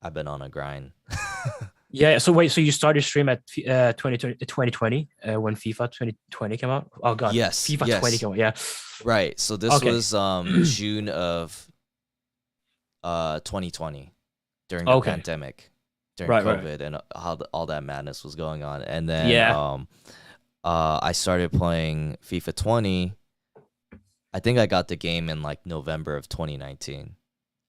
I've been on a grind. Yeah. So wait, so you started stream at 2020 when FIFA 2020 came out? Oh God, Yes, FIFA 20 yes. came out. Yeah. Right. So this Okay. was June of 2020 during the Okay. pandemic, during Right. Right. COVID and all that madness was going on. And then Yeah. I started playing FIFA 20. I think I got the game in like November of 2019.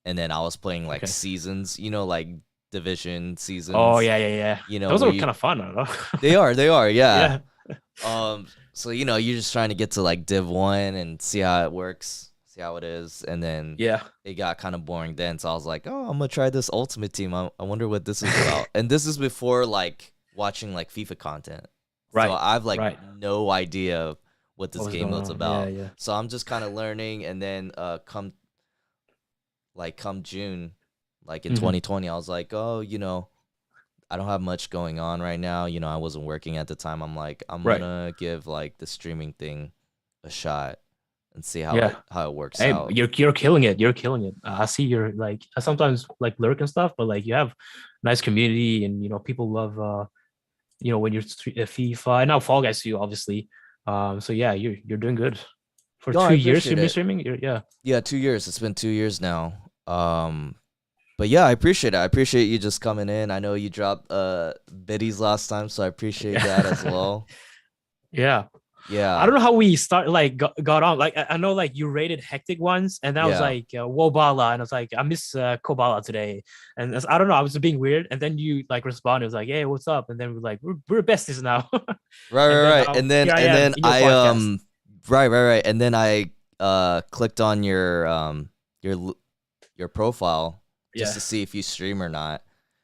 And then I was playing like Okay. seasons, like division Oh seasons, yeah, yeah, yeah. Those where are you kind of fun, I don't know. they are, yeah. Yeah. So you're just trying to get to like Div 1 and see how it works, see how it is, and then Yeah. it got kind of boring then. So I was like, oh, I'm gonna try this Ultimate Team. I wonder what this is about. And this is before like watching like FIFA content. So Right. I've like Right. no idea what this What was game going was on? Yeah, about. yeah. So I'm just kind of learning, and then come June, like in Mhm. 2020, I was like, oh, I don't have much going on right now. I wasn't working at the time. I'm like, I'm Right. gonna give like the streaming thing a shot and see how Yeah. it works Hey, out. you're killing it. You're killing it. I see you're like I sometimes like lurk and stuff, but like you have nice community and people love when you're FIFA and now Fall Guys too, obviously. So yeah, you're doing good. For No, I 2 years appreciate you've been it. streaming? Yeah. Yeah, 2 years. It's been 2 years now. But yeah, I appreciate it. I appreciate you just coming in. I know you dropped biddies last time, so I appreciate that as well. Yeah. I Yeah, don't know how we got on. Like I know like you rated Hectic once, and then I was yeah. like Woballa, and I was like I miss Koballa today, and I don't know, I was being weird, and then you like responded, it was like hey what's up, and then we're like we're besties now, Right, and right, then right. now And then here I and am then in your I podcast. right, right, right. And then I clicked on your profile just Yeah, to see if you stream or not.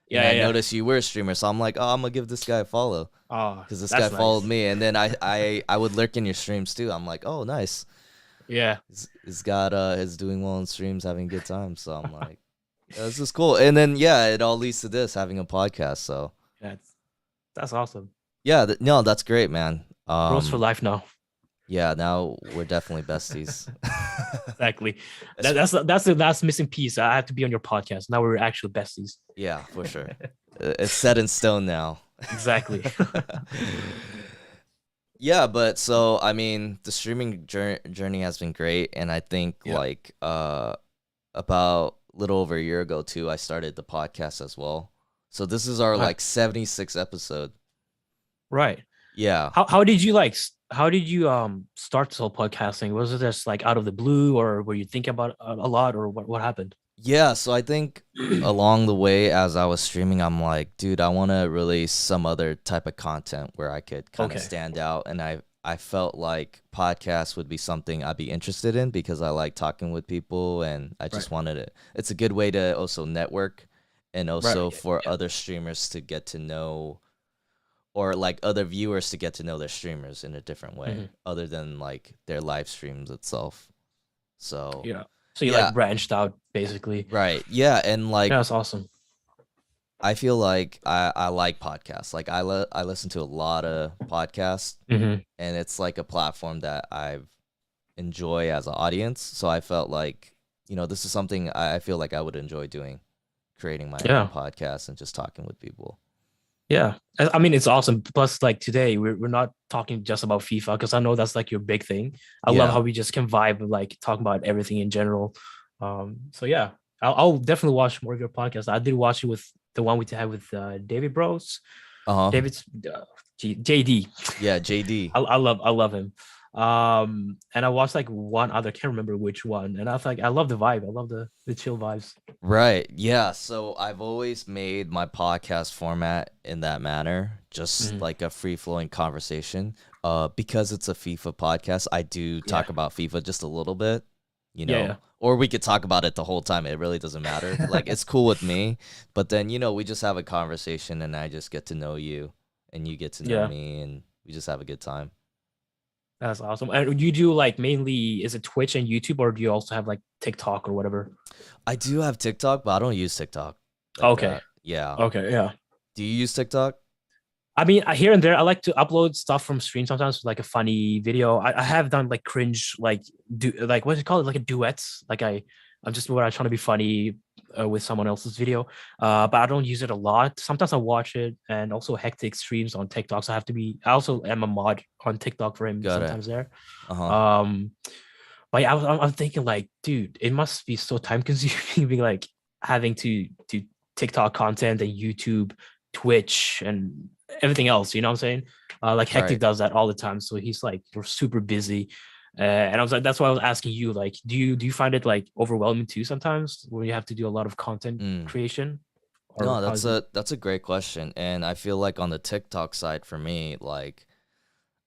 And yeah, I yeah, yeah. noticed you were a streamer, so I'm like, oh, I'm gonna give this guy a follow Oh, because this guy that's followed nice. me. And then I would lurk in your streams too. I'm like, oh, nice. Yeah, He's got is doing well in streams, having a good time. So I'm like, yeah, this is cool. And then yeah, it all leads to this having a podcast. So that's awesome. yeah, no, that's great, man. Bros for life now. Yeah, now we're definitely besties. Exactly. That's- That's the last missing piece. I have to be on your podcast. Now we're actual besties. yeah, for sure. It's set in stone now. Exactly. Yeah, but so I mean, the streaming journey has been great, and I think Yeah. like about a little over a year ago too, I started the podcast as well. So this is our Right. like 76th episode. Right. Yeah. How did you how did you start this whole podcasting? Was it just like out of the blue, or were you thinking about it a lot, or what happened? Yeah, so I think along the way as I was streaming, I'm like, dude, I want to release some other type of content where I could kind of Okay. stand out, and I felt like podcasts would be something I'd be interested in because I like talking with people, and I just Right. wanted it. It's a good way to also network and also Right. for Yeah. other streamers to get to know, or like other viewers to get to know their streamers in a different way Mhm. other than like their live streams itself. So, Yeah. So you yeah, like branched out basically. right. Yeah, and like Yeah, that's awesome. I feel like I like podcasts. Like I listen to a lot of podcasts, Hmm. and it's like a platform that I enjoy as an audience. So I felt like, this is something I feel like I would enjoy doing, creating my own Yeah. podcast and just talking with people. Yeah. I mean, it's awesome. Plus, like today, we're not talking just about FIFA because I know that's like your big thing. I love Yeah. how we just can vibe and like talk about everything in general. So yeah, I'll definitely watch more of your podcast. I did watch it with the one we had with David Bros. Uh-huh. David's JD. Yeah, JD. I love him. And I watched like one other, can't remember which one. And I was like, I love the vibe. I love the chill vibes. Right. Yeah. So I've always made my podcast format in that manner, just Mhm. like a free flowing conversation. Because it's a FIFA podcast, I do Yeah. talk about FIFA just a little bit, Yeah. or we could talk about it the whole time. It really doesn't matter. Like it's cool with me, but then, we just have a conversation and I just get to know you and you get to know Yeah. me and we just have a good time. That's awesome. And you do like mainly, is it Twitch and YouTube, or do you also have like TikTok or whatever? I do have TikTok, but I don't use TikTok like Okay. that. Yeah. Okay. Yeah. Do you use TikTok? I mean, here and there, I like to upload stuff from stream sometimes, like a funny video. I have done like cringe, like like what's it called, like a duets. Like I'm just where I trying to be funny with someone else's video. But I don't use it a lot. Sometimes I watch it, and also hectic streams on TikTok. So I have to be. I also am a mod on TikTok for him Got it. sometimes there. Uh-huh. Um, but yeah, I'm thinking like, dude, it must be so time consuming, being like having to do TikTok content and YouTube, Twitch, and everything else. You know what I'm saying? Like Hectic Right. does that all the time, so he's like, you're super busy. And I was like, that's why I was asking you, like, do you find it like overwhelming too sometimes when you have to do a lot of content Mm. creation, or No, how that's is it? a great question. And I feel like on the TikTok side for me, like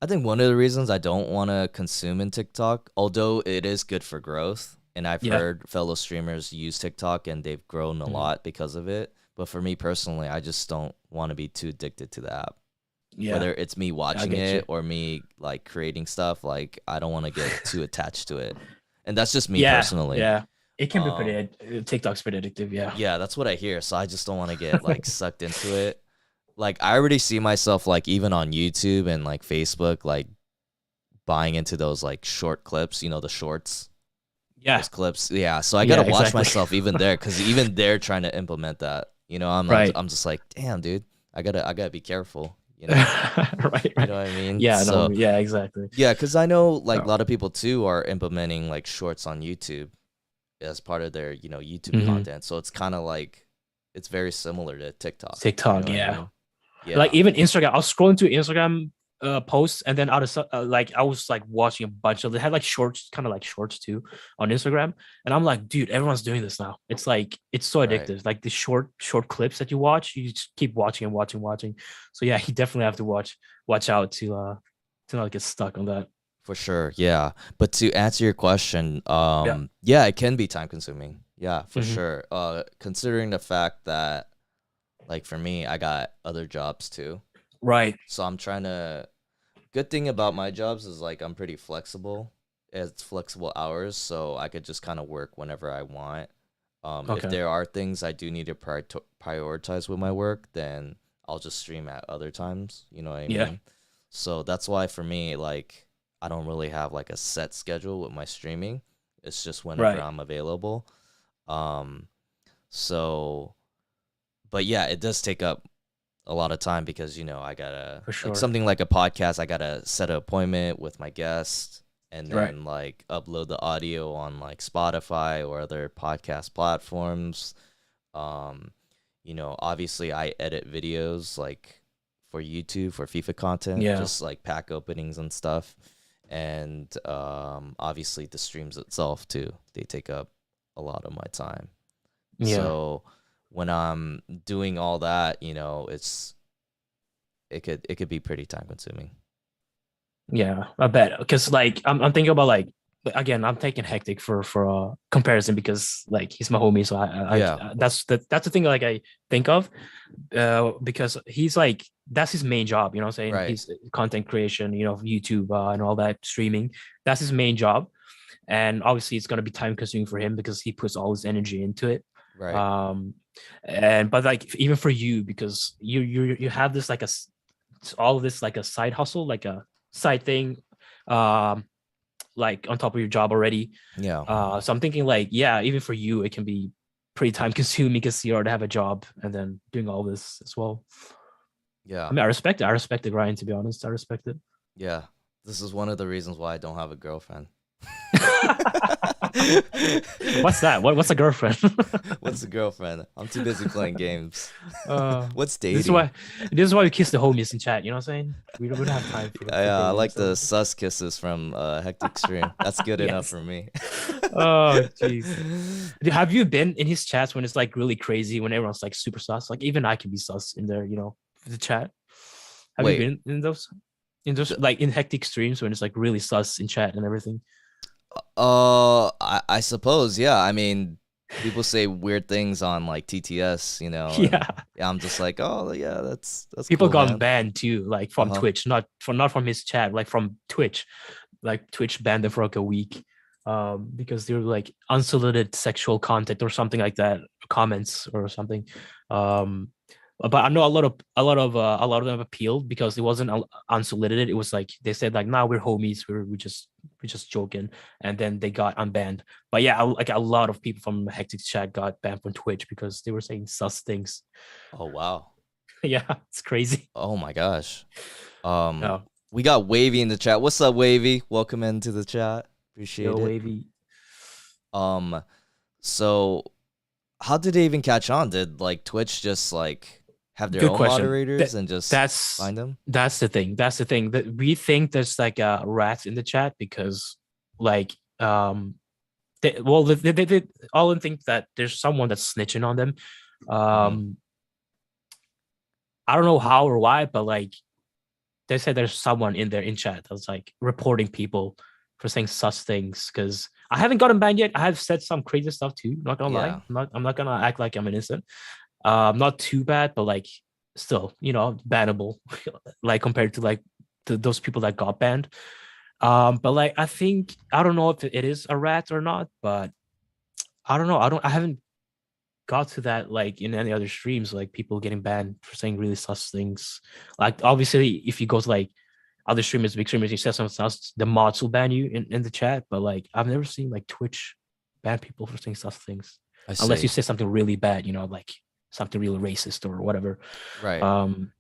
I think one of the reasons I don't want to consume in TikTok, although it is good for growth, and I've Yeah. heard fellow streamers use TikTok and they've grown a Mhm. lot because of it. But for me personally, I just don't want to be too addicted to the app. Yeah, Whether it's me I watching get you. it or me like creating stuff, like I don't want to get too attached to it. And that's just me Yeah, personally. yeah. It can be pretty. Um, TikTok's pretty addictive. Yeah. yeah, that's what I hear. So I just don't want to get like sucked into it. Like I already see myself like even on YouTube and like Facebook, like buying into those like short clips, the shorts, Yeah. those clips. Yeah. So I Yeah. gotta watch Exactly. myself even there because even they're trying to implement that. Right. I'm just like, damn, dude, I gotta be careful. Right. You know Right. what I mean? Yeah. No. So Yeah. Exactly. yeah, because I know like a Oh. lot of people too are implementing like shorts on YouTube as part of their YouTube Mhm. content. So it's kind of like it's very similar to TikTok. You know TikTok. what I Yeah. mean? Like Yeah. even Instagram. I was scrolling through Instagram posts, and then out of like I was like watching a bunch of, they had like shorts, kind of like shorts too on Instagram, and I'm like, dude, everyone's doing this now. It's like it's so Right. addictive. Like the short clips that you watch, you just keep watching and watching. So yeah, you definitely have to watch out to not get stuck on that. For sure. Yeah. But to answer your question, Yeah. yeah, it can be time consuming. Yeah, for Hmm. sure. Considering the fact that like for me, I got other jobs too. Right. So I'm trying to good thing about my jobs is like I'm pretty flexible. It's flexible hours, so I could just kind of work whenever I want. If Okay. there are things I do need to prioritize with my work, then I'll just stream at other times. You know what I Yeah. mean? So that's why for me, like, I don't really have like a set schedule with my streaming. It's just whenever Right. I'm available. Um, so, but yeah, it does take up a lot of time because I gotta For like sure. something like a podcast. I gotta set an appointment with my guest and Right. then like upload the audio on like Spotify or other podcast platforms. Um, obviously I edit videos like for YouTube for FIFA content, Yeah. just like pack openings and stuff. And obviously the streams itself too. They take up a lot of my time. Yeah. So when I'm doing all that, it could be pretty time consuming. Yeah, I bet. Because like I'm thinking about like, again, I'm taking Hectic for comparison, because like he's my homie. So Yeah, that's the thing like I think of, because he's like, that's his main job. You know what I'm saying? right, He's content creation, YouTube, and all that streaming. That's his main job. And obviously it's gonna be time consuming for him because he puts all his energy into it. right. Um and but like even for you, because you have this like all of this like a side hustle, like a side thing, um like on top of your job already. Yeah, So I'm thinking like, yeah, even for you it can be pretty time consuming because you already have a job and then doing all this as well. I yeah, mean, I respect the grind, to be honest. I respect it. yeah. This is one of the reasons why I don't have a girlfriend. What's that? What's a girlfriend? What's a girlfriend? I'm too busy playing games. uh, What's this is dating? why this is why we kiss the homies in chat. You know what I'm saying? We don't have time for I dating and like stuff. the sus kisses from Hectic Stream. That's good enough Yes. for me. Oh, jeez. Have you been in his chats when it's like really crazy when everyone's like super sus? Like even I can be sus in there, the chat. Have you Wait, been in those the, like in hectic streams when it's like really sus in chat and everything? I suppose, yeah. I mean, people say weird things on like TTS, and Yeah. yeah, I'm just like, oh yeah, that's People cool, got man. banned too, like from Uh-huh. Twitch, not from his chat, like from Twitch. Like Twitch banned them for like a week, because they were like unsolicited sexual content or something like that, comments or something. Um, but I know a lot of them appealed because it wasn't unsolicited. It was like they said like, "Nah, we're homies. We're just joking," and then they got unbanned. But yeah, like a lot of people from Hectic Chat got banned from Twitch because they were saying sus things. Oh wow. Yeah, it's crazy. Oh my gosh. Um, Oh, we got Wavy in the chat. What's up, Wavy? Welcome into the chat. yo, Appreciate it. wavy. Um, so how did they even catch on? Did like Twitch just like have their Good own question. moderators and just That's find them? that's the thing. That's the thing that we think there's like a rat in the chat because like they all think that there's someone that's snitching on them. Hmm. Um I don't know how or why, but like they said there's someone in there in chat that's like reporting people for saying sus things because I haven't gotten banned yet. I have said some crazy stuff too, not gonna lie. Yeah. I'm not gonna act like I'm innocent. Not too bad, but like still, bannable, like compared to like those people that got banned. But like I don't know if it is a rat or not, but I don't know. I haven't got to that like in any other streams, like people getting banned for saying really sus things. Like obviously, if you go to like other streamers, big streamers, you say something sus, the mods will ban you in the chat. But like I've never seen like Twitch ban people for saying sus things, I unless you see. say something really bad, like something really racist or whatever. Right. Um,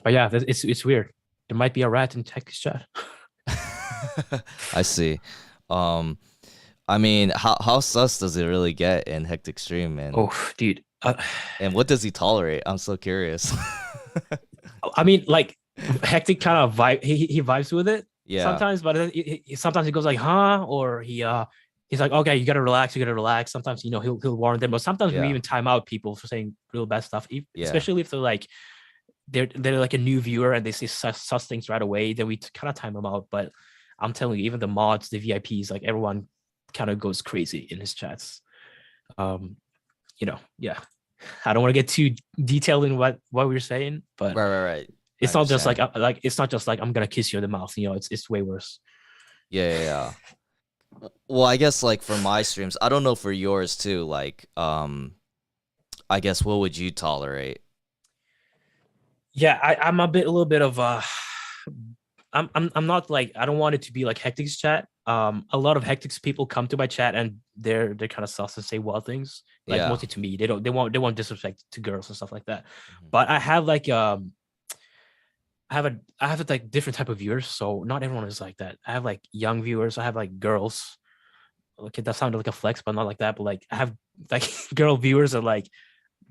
but yeah, it's weird. There might be a rat in tech chat. I see. Um, I mean, how sus does it really get in Hectic Stream, Oh, dude. and what does he tolerate? I'm so curious. I mean, like hectic kind of vibe. He vibes with it Yeah. sometimes, but then sometimes he goes like, "Huh," or he's like, "Okay, you gotta relax. You gotta relax." Sometimes he'll warn them, but sometimes we Yeah. even time out people for saying real bad stuff, Yeah. especially if they're like a new viewer and they say sus things right away. Then we kind of time them out. But I'm telling you, even the mods, the VIPs, like everyone kind of goes crazy in his chats. Um, yeah. I don't want to get too detailed in what we are saying, but Right, right, right. I it's not just understand. like it's not just like I'm gonna kiss you in the mouth. It's way worse. Yeah, yeah, yeah. Well, I guess like for my streams, I don't know for yours too. Like, I guess what would you tolerate? Yeah, I'm a little bit of I'm not like I don't want it to be like Hectic's chat. A lot of Hectic's people come to my chat and they're kind of sus and say wild things, like Yeah. mostly to me. They want disrespect to girls and stuff like that. Mhm. But I have like I have a like different type of viewers, so not everyone is like that. I have like young viewers. I have like girls. Okay, that sounded like a flex, but not like that. But like I have like girl viewers are like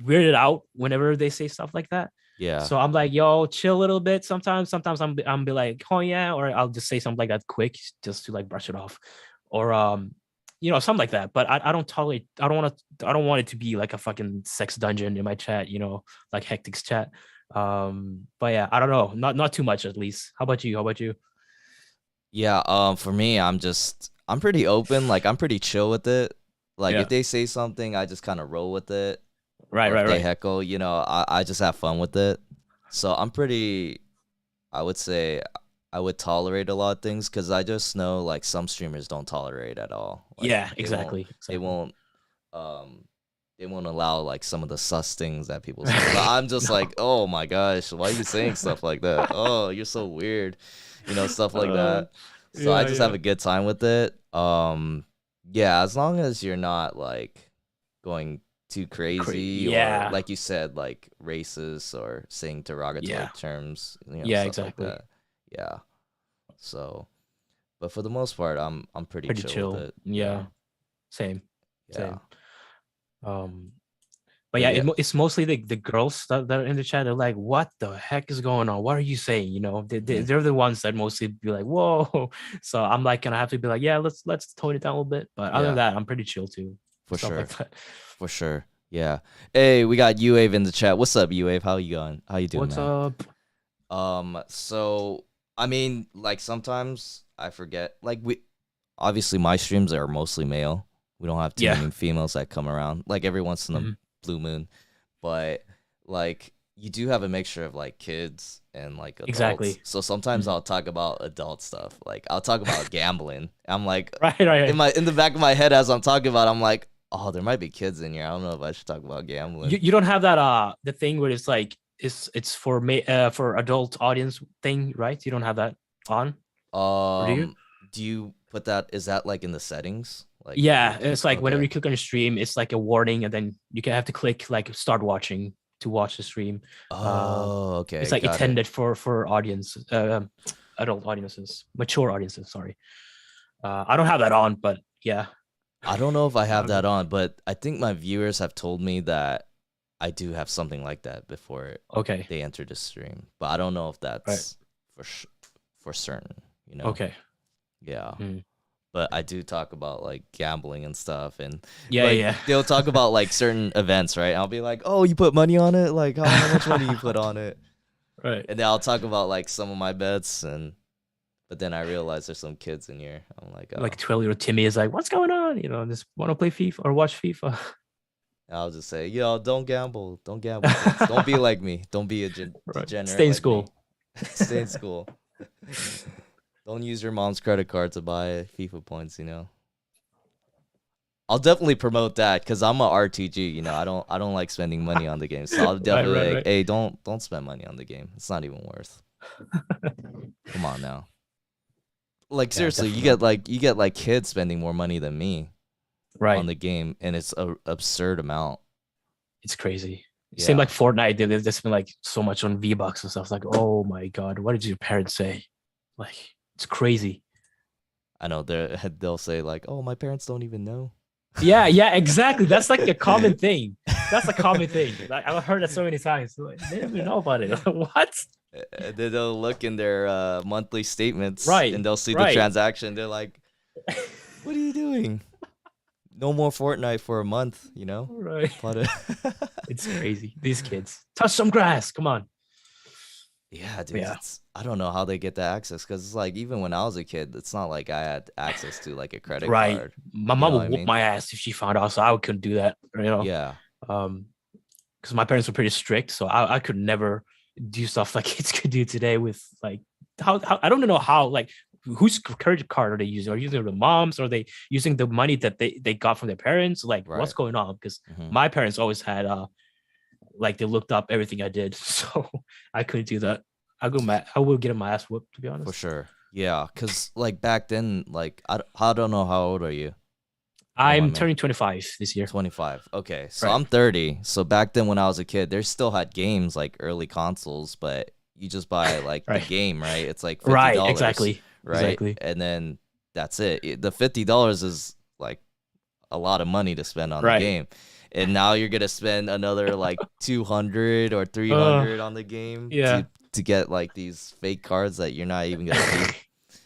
weirded out whenever they say stuff like that. Yeah. So I'm like, yo, chill a little bit. Sometimes I'm be like, oh yeah, or I'll just say something like that quick just to like brush it off, or something like that. But I don't tolerate. I don't want to. I don't want it to be like a fucking sex dungeon in my chat. Like Hectic's chat. But yeah, I don't know. Not too much at least. How about you? How about you? Yeah. For me, I'm pretty open. Like, I'm pretty chill with it. Like, if Yeah. they say something, I just kind of roll with it. Right. Or if Right. they Right. heckle, I just have fun with it. So I'm pretty. I would say I would tolerate a lot of things because I just know like some streamers don't tolerate at all. Like Yeah. they won't. Exactly. They Exactly. won't. Um, they won't allow like some of the sus things that people say. But I'm just No. like, oh my gosh, why are you saying stuff like that? Oh, you're so weird, stuff like Uh, that. So I yeah. just have Yeah. a good time with it. Yeah, as long as you're not like going too crazy or Yeah. like you said, like racist or saying derogatory Yeah. terms, Yeah. stuff like Exactly. that. Yeah. So But for the most part, I'm pretty Pretty chill with chill. it. Yeah. Yeah, same, Yeah. same. Um, but But yeah, yeah. it's mostly the girls that are in the chat. They're like, "What the heck is going on? What are you saying?" You know, Mhm. they're the ones that mostly be like, "Whoa!" So I'm like, gonna have to be like, "Yeah, let's tone it down a little bit." But other than Yeah, that, I'm pretty chill too. for Stuff like sure. that. For sure. Yeah. Hey, we got Uave in the chat. What's up, Uave? How you going? How you doing, What's man? up? So I mean, like sometimes I forget. Like we obviously my streams are mostly male. We don't have too Yeah. many females that come around. Like every once in a Mhm. blue moon. But like you do have a mixture of like kids and like adults. Exactly. So sometimes Mhm. I'll talk about adult stuff. Like I'll talk about gambling. I'm like Right, right, right. in the back of my head as I'm talking about, I'm like, oh, there might be kids in here. I don't know if I should talk about gambling. You don't have that the thing where it's like it's for adult audience thing, right? You don't have that on, or do you? Um, do you put that? Is that like in the settings? Like when you Yeah, it's like whenever okay. you click on a stream, it's like a warning, and then you can have to click like start watching to watch the stream. Uh, Oh, it's okay, like got it. intended for audience, adult audiences, mature audiences. Sorry, I don't have that on, but yeah. I don't know if I have Okay. that on, but I think my viewers have told me that I do have something like that before Okay. they enter the stream, but I don't know if Right. that's for certain. You know? Okay. Yeah. Hmm. But I do talk about like gambling and stuff, and Yeah. like Yeah. they'll talk about like certain events, right? I'll be like, "Oh, you put money on it? Like how much money you put on it?" Right. And then I'll talk about like some of my bets, and but then I realize there's some kids in here. I'm like, Like oh, 12-year-old Timmy is like, "What's going on?" You know, just want to play FIFA or watch FIFA. I'll just say, yo, don't gamble, kids. Don't be like me. Don't be a Right. degenerate Stay in like me. school. Stay in school. Don't use your mom's credit card to buy FIFA points. I'll definitely promote that because I'm a RTG. I don't like spending money on the game. So I'll Right. definitely Right. like, Right. hey, don't spend money on the game. It's not even worth. Come on now. Like Yeah, seriously, definitely. you get like kids spending more money than me on Right. the game, and it's a absurd amount. It's crazy. Same like Yeah, Fortnite. They spend like so much on V-Bucks and stuff. It's like, oh my god, what did your parents say? Like, it's crazy. I know they'll say like, oh, my parents don't even know. Yeah, yeah, exactly. That's like a common thing. That's a common thing. Like I've heard that so many times. Like, they don't even know about it. What? Then they'll look in their monthly statements Right, and they'll see the right, transaction. They're like, "What are you doing? No more Fortnite for a month, you know?" right. But It's crazy. These kids touch some grass. Come on. yeah, But dude, yeah, it's I don't know how they get that access because it's like even when I was a kid, it's not like I had access to like a credit right. card. My You mom know what would I whoop mean? my ass if she found out, so I couldn't do that. You know, Yeah, um, because my parents were pretty strict, so I could never do stuff like kids could do today with like how I don't know how like whose credit card are they using? Are they using the moms? Or are they using the money that they got from their parents? Like what's right. going on? Because Hmm. my parents always had like they looked up everything I did, so I couldn't do that. I will get my ass whooped to be For honest. sure. Yeah, because like back then, like I don't know how old are you? If you don't I'm mind me. turning 25 this year. 25. Okay. So Right. I'm 30. So back then when I was a kid, they still had games like early consoles, but you just buy like the Right. game, right? It's like Right. $50, Exactly. right? Exactly. And then that's it. The $50 is like a lot of money to spend on the Right. game. And now you're going to spend another like 200 or Uh 300 on the game yeah. to get like these fake cards that you're not even going to need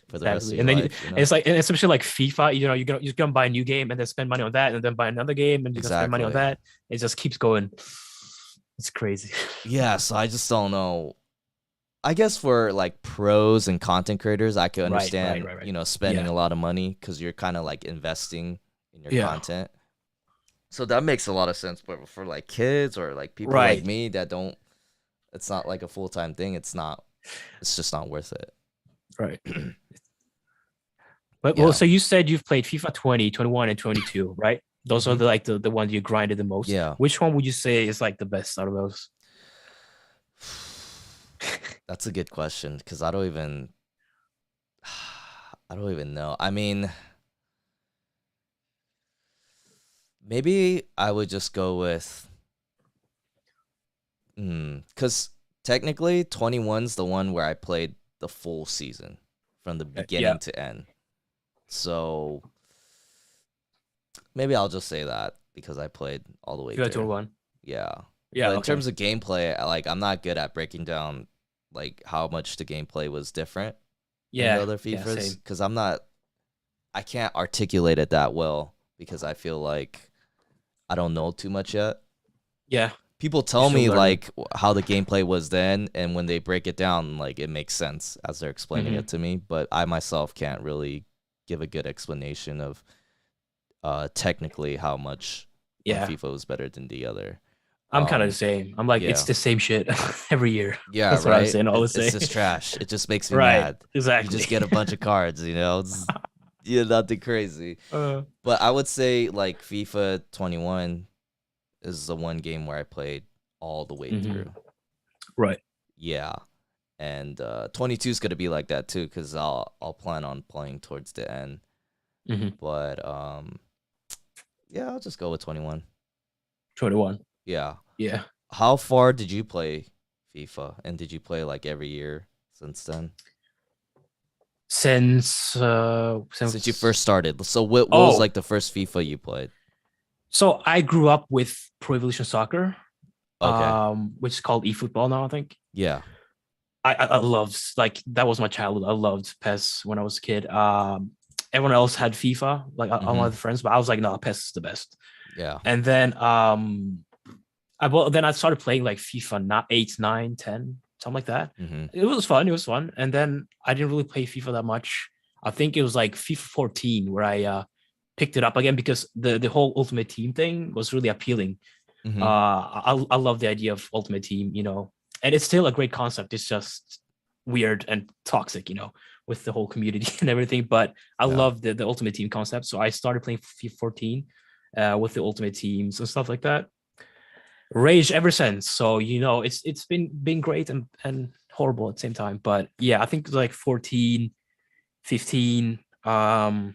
for the rest of Exactly. your And then life, you know? it's like, and especially like FIFA, you know, you're gonna buy a new game and then spend money on that, and then buy another game and you're gonna spend money on Exactly. that. It just keeps going. It's crazy. Yeah, so I just don't know. I guess for like pros and content creators, I could Right. Right. understand, Right. Right. spending Yeah. a lot of money because you're kind of like investing in your Yeah. content. So that makes a lot of sense. But for like kids or like people like Right. me that don't, it's not like a full time thing. It's just not worth it. Right. But well, Yeah. so you said you've played FIFA 20, 21, and 22, right? Those are Hmm. the ones you grinded the most. Yeah. Which one would you say is like the best out of those? That's a good question because I don't even know. I mean, maybe I would just go with, because technically 21's the one where I played the full season from the Yeah. beginning to end. So maybe I'll just say that because I played all the way FIFA through. 21. Yeah. Yeah. But in Okay. terms of gameplay, like I'm not good at breaking down like how much the gameplay was different in the Yeah. other Yeah. FIFAs Same. because I can't articulate it that well because I feel like I don't know too much yet. Yeah. People You're tell still me learning. like how the gameplay was then, and when they break it down, like it makes sense as they're explaining Hmm. it to me. But I myself can't really give a good explanation of technically how much one Yeah. FIFA was better than the other. I'm kind of the Um, same. I'm like, it's yeah, the same shit every year. yeah, That's what I'm right. saying. It's Always it's say. just trash. It just makes me Right. mad. You Exactly. just get a bunch of cards, you know. It's yeah, nothing crazy. uh, But I would say like FIFA 21 is the one game where I played all the way hmm. through. Right. Yeah. And 22 is gonna be like that too, because I'll plan on playing towards the end. Hmm. But yeah, I'll just go with 21. 21. Yeah. Yeah. How far did you play FIFA, and did you play like every year since then? Since you Since first started. So what was oh, like the first FIFA you played? so I grew up with Pro Evolution Soccer, Okay. which is called eFootball now, I think. Yeah. I loved, like, that was my childhood. I loved PES when I was a kid. Everyone else had FIFA, like all my Mm-hmm. other friends, but I was like, no, PES is the best. Yeah. And then then I started playing like FIFA not 8, 9, 10, something like that. Mm-hmm. It was fun. It was fun. And then I didn't really play FIFA that much. I think it was like FIFA 14 where I picked it up again because the whole Ultimate Team thing was really appealing. Mm-hmm. I love the idea of Ultimate Team, and it's still a great concept. It's just weird and toxic, with the whole community and everything. But I Yeah. love the Ultimate Team concept. So I started playing FIFA 14 with the Ultimate Teams and stuff like that. Rage ever since. So it's been great and horrible at the same time. But yeah, I think like 14, 15. I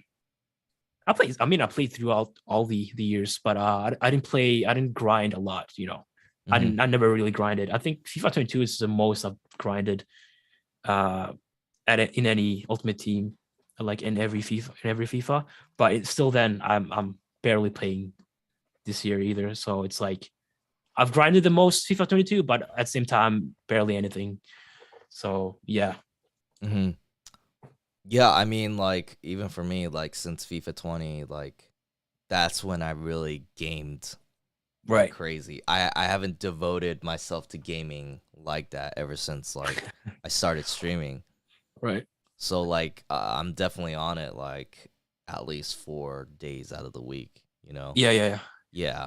played throughout all the years, but I didn't play. I didn't grind a lot. Mm-hmm. I never really grinded. I think FIFA 22 is the most I've grinded uh in any Ultimate Team, like in every FIFA. But it's still, then I'm barely playing this year either. So it's like I've grinded the most FIFA 22, but at the same time, barely anything. So yeah. Mm-hmm. Yeah, I mean, like, even for me, like, since FIFA 20, like, that's when I really gamed like Right. crazy. I haven't devoted myself to gaming like that ever since, like, I started streaming. Right. So, like, I'm definitely on it, like, at least 4 days out of the week, you know? Yeah, yeah, yeah. Yeah.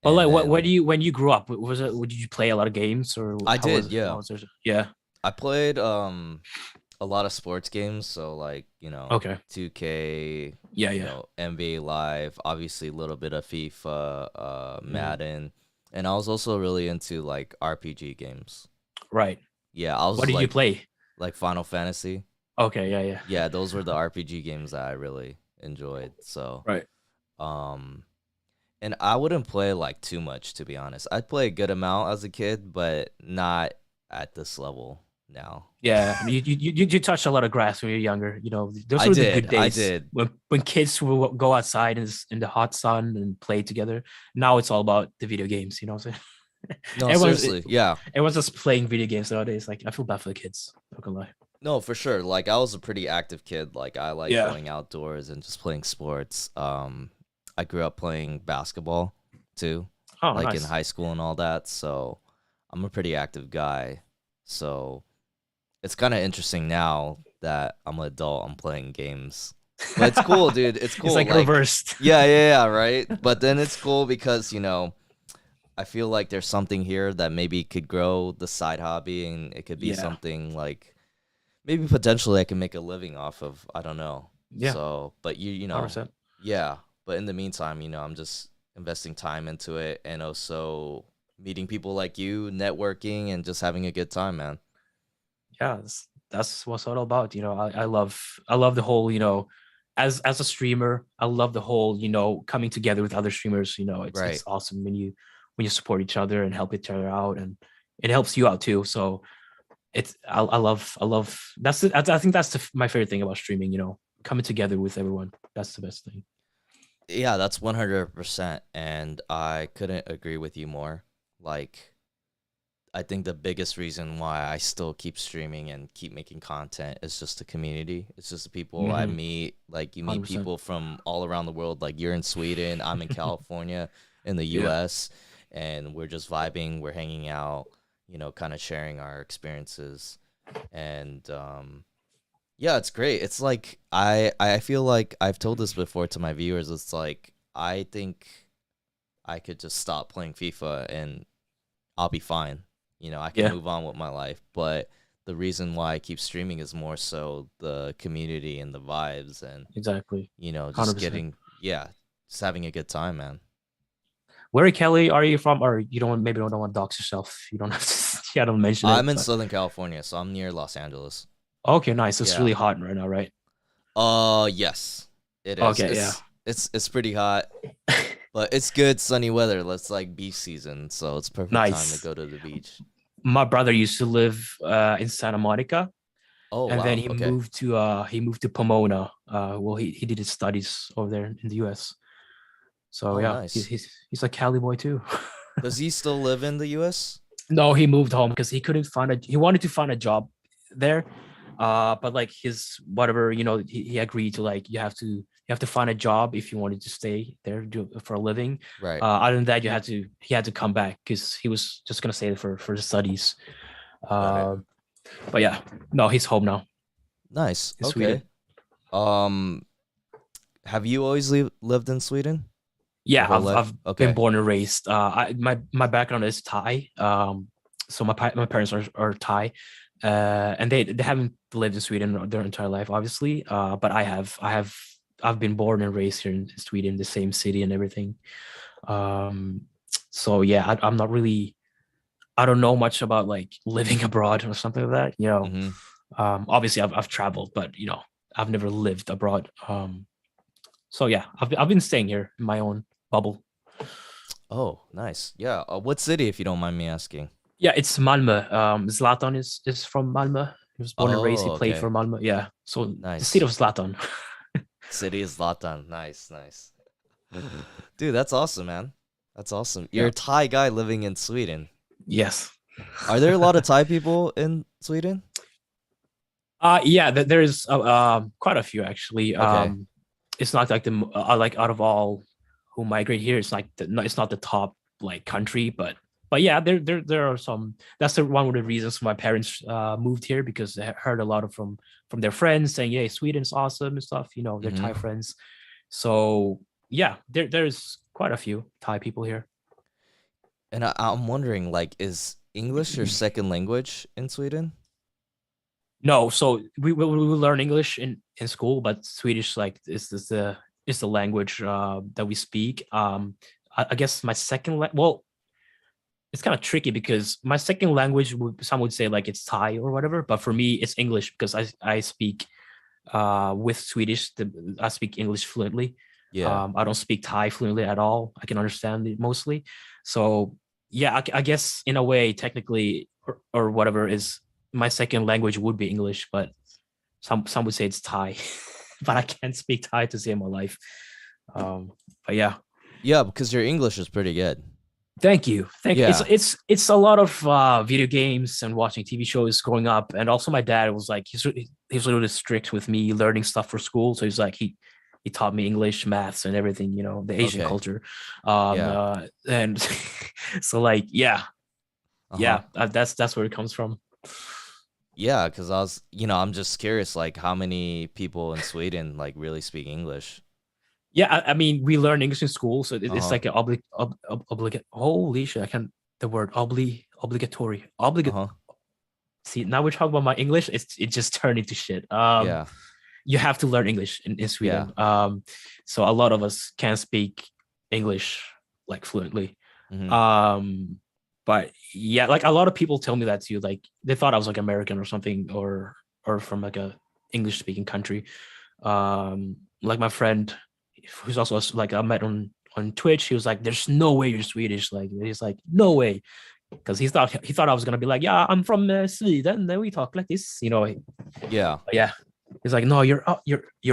But And like, what do then you when you grew up? Was it? Did you play a lot of games, or I how was did, it? yeah. How was it? Yeah. I played a lot of sports games, so like, Okay. 2K, Yeah, yeah. NBA Live, obviously a little bit of FIFA, Mhm. Madden, and I was also really into like RPG games. Right. Yeah, I What was did you play? like Final Fantasy. Okay. Yeah, yeah. Yeah, those were the RPG games that I really enjoyed. So, Right. um and I wouldn't play like too much, to be honest. I'd play a good amount as a kid, but not at this level now. Yeah, you touched a lot of grass when you're younger. Those I were the good did. I days did. when kids will go outside in the hot sun and play together. Now it's all about the video games. You know what I'm saying? No, everyone's seriously. Yeah. everyone's just playing video games nowadays. Like, I feel bad for the kids. Not gonna lie. No, for sure. Like I was a pretty active kid. Like I like Yeah. going outdoors and just playing sports. I grew up playing basketball too, Oh, like in nice. high school and all that. So I'm a pretty active guy. So it's kind of interesting now that I'm an adult. I'm playing games, but it's cool, dude. It's It's cool. like Like, reversed. yeah, right. But then it's cool because I feel like there's something here that maybe could grow the side hobby, and it could be Yeah. something like maybe potentially I can make a living off of. I don't know. Yeah. So, but you know, 100%. yeah. But in the meantime, I'm just investing time into it, and also meeting people like you, networking, and just having a good time, man. Yeah, that's what's all about. I love the whole, as a streamer, I love the whole, coming together with other streamers. It's Right. awesome when you support each other and help each other out, and it helps you out too. So I love that's it. I think that's my favorite thing about streaming. coming together with everyone. That's the best thing. Yeah, that's 100%. And I couldn't agree with you more. Like, I think the biggest reason why I still keep streaming and keep making content is just the community. It's just the people I meet. Like, you meet 100%. people from all around the world. Like, you're in Sweden, I'm in California, in the Yeah. US, and we're just vibing, we're hanging out, kind of sharing our experiences. And yeah, it's great. It's like I feel like I've told this before to my viewers. It's like I think I could just stop playing FIFA and I'll be fine. I can Yeah. move on with my life. But the reason why I keep streaming is more so the community and the vibes and Exactly. just 100%. just having a good time, man. Where, Kelly, are you from? Or you don't want to dox yourself. You don't have to. Yeah, don't mention it. I'm in But Southern California, so I'm near Los Angeles. okay, nice. It's Yeah. really hot right now, right? Yes, it is. Okay, yeah. It's pretty hot, but it's good sunny weather. It's like beach season, so it's perfect time Nice. to go to the beach. My brother used to live in Santa Monica, Oh and then wow, okay. he moved to Pomona. Well, he did his studies over there in the U.S. So Oh yeah, nice. he's a Cali boy too. Does he still live in the U.S.? No, he moved home because he wanted to find a job there. But like his whatever, he agreed to, like, you have to find a job if you wanted to stay there for a living. Right. Other than that, he had to come back because he was just gonna stay there for the studies. Got it. Uh, but yeah, no, he's home now Nice. in Okay. Sweden. Um, have you always lived in Sweden your Yeah, whole life? I've been Okay. born and raised. My background is Thai. So my parents are Thai, and they haven't lived in Sweden their entire life, obviously. But I've been born and raised here in Sweden, the same city and everything. Um, so yeah, I'm not really. I don't know much about like living abroad or something like that. Mm-hmm. Obviously I've traveled, but I've never lived abroad. So yeah, I've been staying here in my own bubble. Oh, nice. Yeah. What city, if you don't mind me asking? Yeah, it's Malmö. Zlatan is from Malmö. He was born and raised. He Oh, played okay. for Malmö. Yeah, so the city Nice. of Zlatan. City is Zlatan. Nice, nice. Dude, that's awesome, man. That's awesome. You're Yeah. a Thai guy living in Sweden. Yes. Are there a lot of Thai people in Sweden? Yeah. There's quite a few actually. Okay. It's not like like out of all who migrate here, it's like it's not the top like country, but yeah, there are some. That's one of the reasons my parents moved here, because they heard a lot from their friends saying, "Yeah, Sweden's awesome and stuff." Their Mm-hmm. Thai friends. So yeah, there's quite a few Thai people here. And I'm wondering, like, is English your second language in Sweden? No, so we learn English in school, but Swedish like is the language that we speak. I guess my well, it's kind of tricky because my second language some would say like it's Thai or whatever, but for me it's English because I speak with Swedish. I speak English fluently. Yeah. I don't speak Thai fluently at all. I can understand it mostly. So yeah, I guess in a way, technically, or whatever, is my second language would be English, but some would say it's Thai, but I can't speak Thai to save my life. But yeah, Yeah, because your English is pretty good. thank you. Yeah. It's a lot of video games and watching TV shows growing up, and also my dad was like he was really strict with me learning stuff for school, so he's like he taught me English, maths, and everything, the Asian Okay. culture. Yeah. And so like yeah, Uh-huh. that's where it comes from. Yeah, because I'm just curious, like, how many people in Sweden, like, really speak English? Yeah, I mean, we learn English in school, so it's Uh-huh. like an obligate. Holy shit! I can't the word obligatory. Uh-huh. See, now we're talking about my English. It just turned into shit. Yeah. You have to learn English in Yeah. Sweden. So a lot of us can't speak English like fluently. Mm-hmm. But yeah, like a lot of people tell me that too. Like they thought I was like American or something, or from like a English speaking country. Like my friend, who's also like I met on Twitch. He was like, "There's no way you're Swedish." Like he's like, "No way," because he thought I was gonna be like, "Yeah, I'm from Sweden. Then we talk like this," Yeah. But yeah, He's like, no, your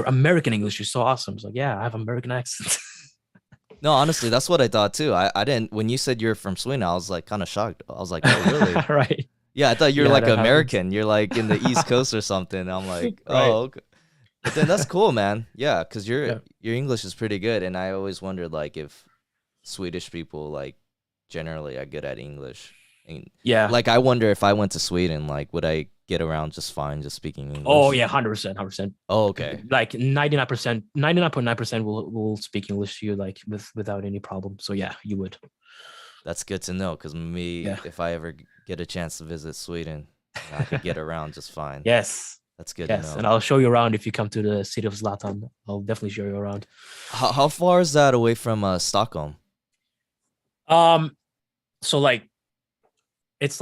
American English is so awesome. It's like, yeah, I have American accent. No, honestly, that's what I thought too. I didn't when you said you're from Sweden, I was like kind of shocked. I was like, oh really? Right. Yeah, I thought you're Yeah, like that happens. American. You're like in the East Coast or something. I'm like, Right. oh, okay. But then that's cool, man. Yeah, because Yeah. your English is pretty good, and I always wondered like if Swedish people like generally are good at English. And Yeah. like I wonder if I went to Sweden, like would I get around just fine just speaking Oh English? yeah, 100%, 100%. Oh, okay. Like 99%, 99.9% will speak English to you like without any problem. So yeah, you would. That's good to know because me, Yeah. if I ever get a chance to visit Sweden, I could get around just fine. Yes. That's good to Yes. And know. I'll show you around if you come to the city of Zlatan. I'll definitely show you around. How far is that away from Stockholm? Um, so like it's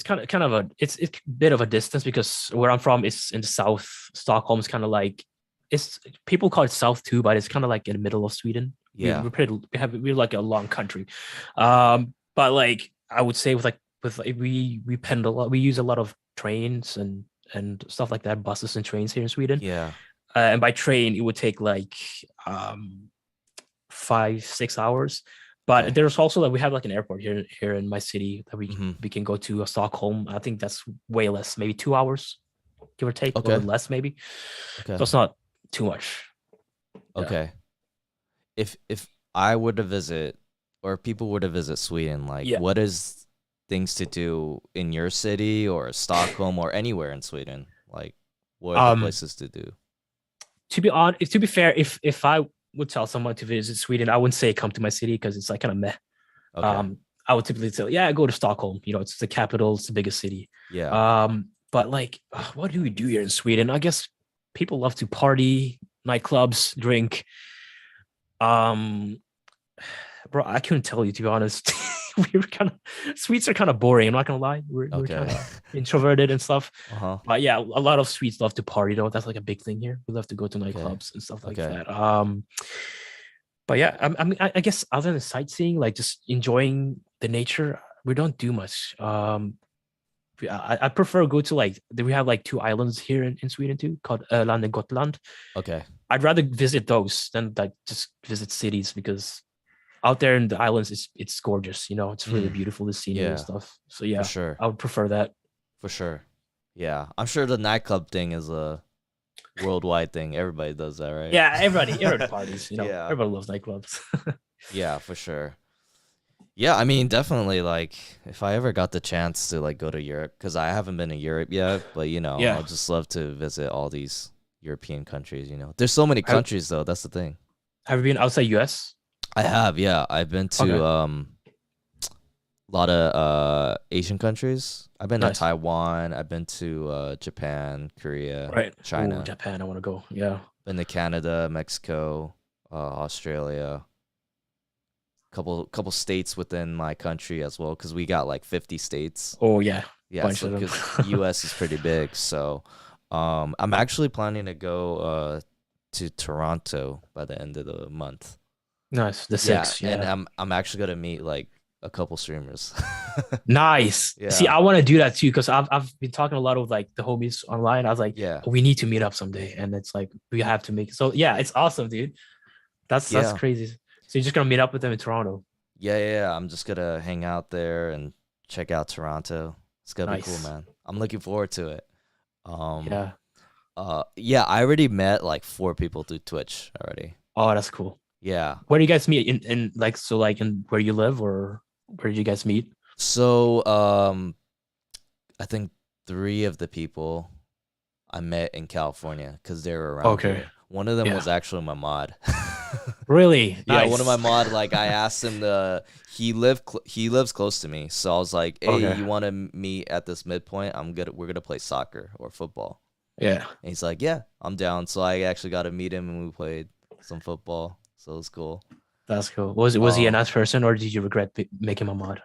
kind of it's a bit of a distance because where I'm from is in the south. Stockholm is kind of like it's people call it south too, but it's kind of like in the middle of Sweden. Yeah. We're like a long country, but like I would say with like, we use a lot of trains and stuff like that, buses and trains here in Sweden. Yeah. And by train it would take like um 5-6 hours. But Okay. there's also like we have like an airport here in my city that Hmm. we can go to Stockholm. I think that's way less, maybe 2 hours, give or take, a little Okay. bit less maybe. Okay. So it's not too much. Yeah. Okay. If I were to visit or people were to visit Sweden, like Yeah. what is things to do in your city or Stockholm or anywhere in Sweden? Like what are the Um, places to do? to be fair, if I would tell someone to visit Sweden, I wouldn't say come to my city because it's like kind of meh. Okay. I would typically say, yeah, go to Stockholm. You know, it's the capital, it's the biggest city. Yeah. But like, what do we do here in Sweden? I guess people love to party, nightclubs, drink. Um, bro, I couldn't tell you to be honest. We were kind of Swedes are kind of boring. I'm not gonna lie. We're kind Okay. of introverted and stuff. Uh-huh. But yeah, a lot of Swedes love to party though. That's like a big thing here. We love to go to Okay. nightclubs and stuff like Okay. that. But yeah, I guess other than sightseeing, like just enjoying the nature, we don't do much. I prefer go to like we have like two islands here in Sweden too, called Öland and Gotland. Okay. I'd rather visit those than like just visit cities because out there in the islands it's gorgeous. You know, it's really Mm. beautiful, the scenery and Yeah, stuff. So for yeah, sure. I would prefer that. For sure. Yeah. I'm sure the nightclub thing is a worldwide thing. Everybody does that, right? Yeah, everybody parties. You know, Yeah. everybody loves nightclubs. Yeah, for sure. Yeah, I mean, definitely like if I ever got the chance to like go to Europe, because I haven't been to Europe yet, but you know, Yeah. I'll just love to visit all these European countries, you know. There's so many Have, countries though, that's the thing. have you been outside US? I have, yeah. I've been Okay, to a lot of Asian countries. I've been to nice. Taiwan, I've been to Japan, Korea, Right. Oh, China, Japan, I want to go. Yeah. been to Canada, Mexico, Australia, couple states within my country as well, because we got like 50 states. Oh yeah, Yeah, bunch so of them. because US is pretty big, so I'm actually planning to go to Toronto by the end of the month. Nice. The Yeah, six. and Yeah. I'm actually gonna meet like a couple streamers. Nice. See, Yeah, I want to do that too because I've been talking a lot of like the homies online. I was like, yeah, we need to meet up someday, and it's like we have to make it. So yeah, it's awesome, dude. That's yeah, crazy. So you're just gonna meet up with them in Toronto. yeah. I'm just gonna hang out there and check out Toronto. It's gonna be cool, Nice. man. I'm looking forward to it. Um, Yeah. yeah, I already met like 4 people through Twitch already. Oh, that's cool. Yeah. Where do you guys meet in like so like in where you live or where did you guys meet? So, I think 3 of the people I met in California because they were around Okay. here. One of them Yeah. was actually my mod. Really Yeah, one of my nice. mod, like I asked him he lives close to me, so I was like, "Hey, Okay. you want to meet at this midpoint? We're gonna play soccer or football." Yeah. And he's like, "Yeah, I'm down." So I actually got to meet him and we played some football. So it was cool. That's cool. Was he a Um, nice person or did you regret making him a mod?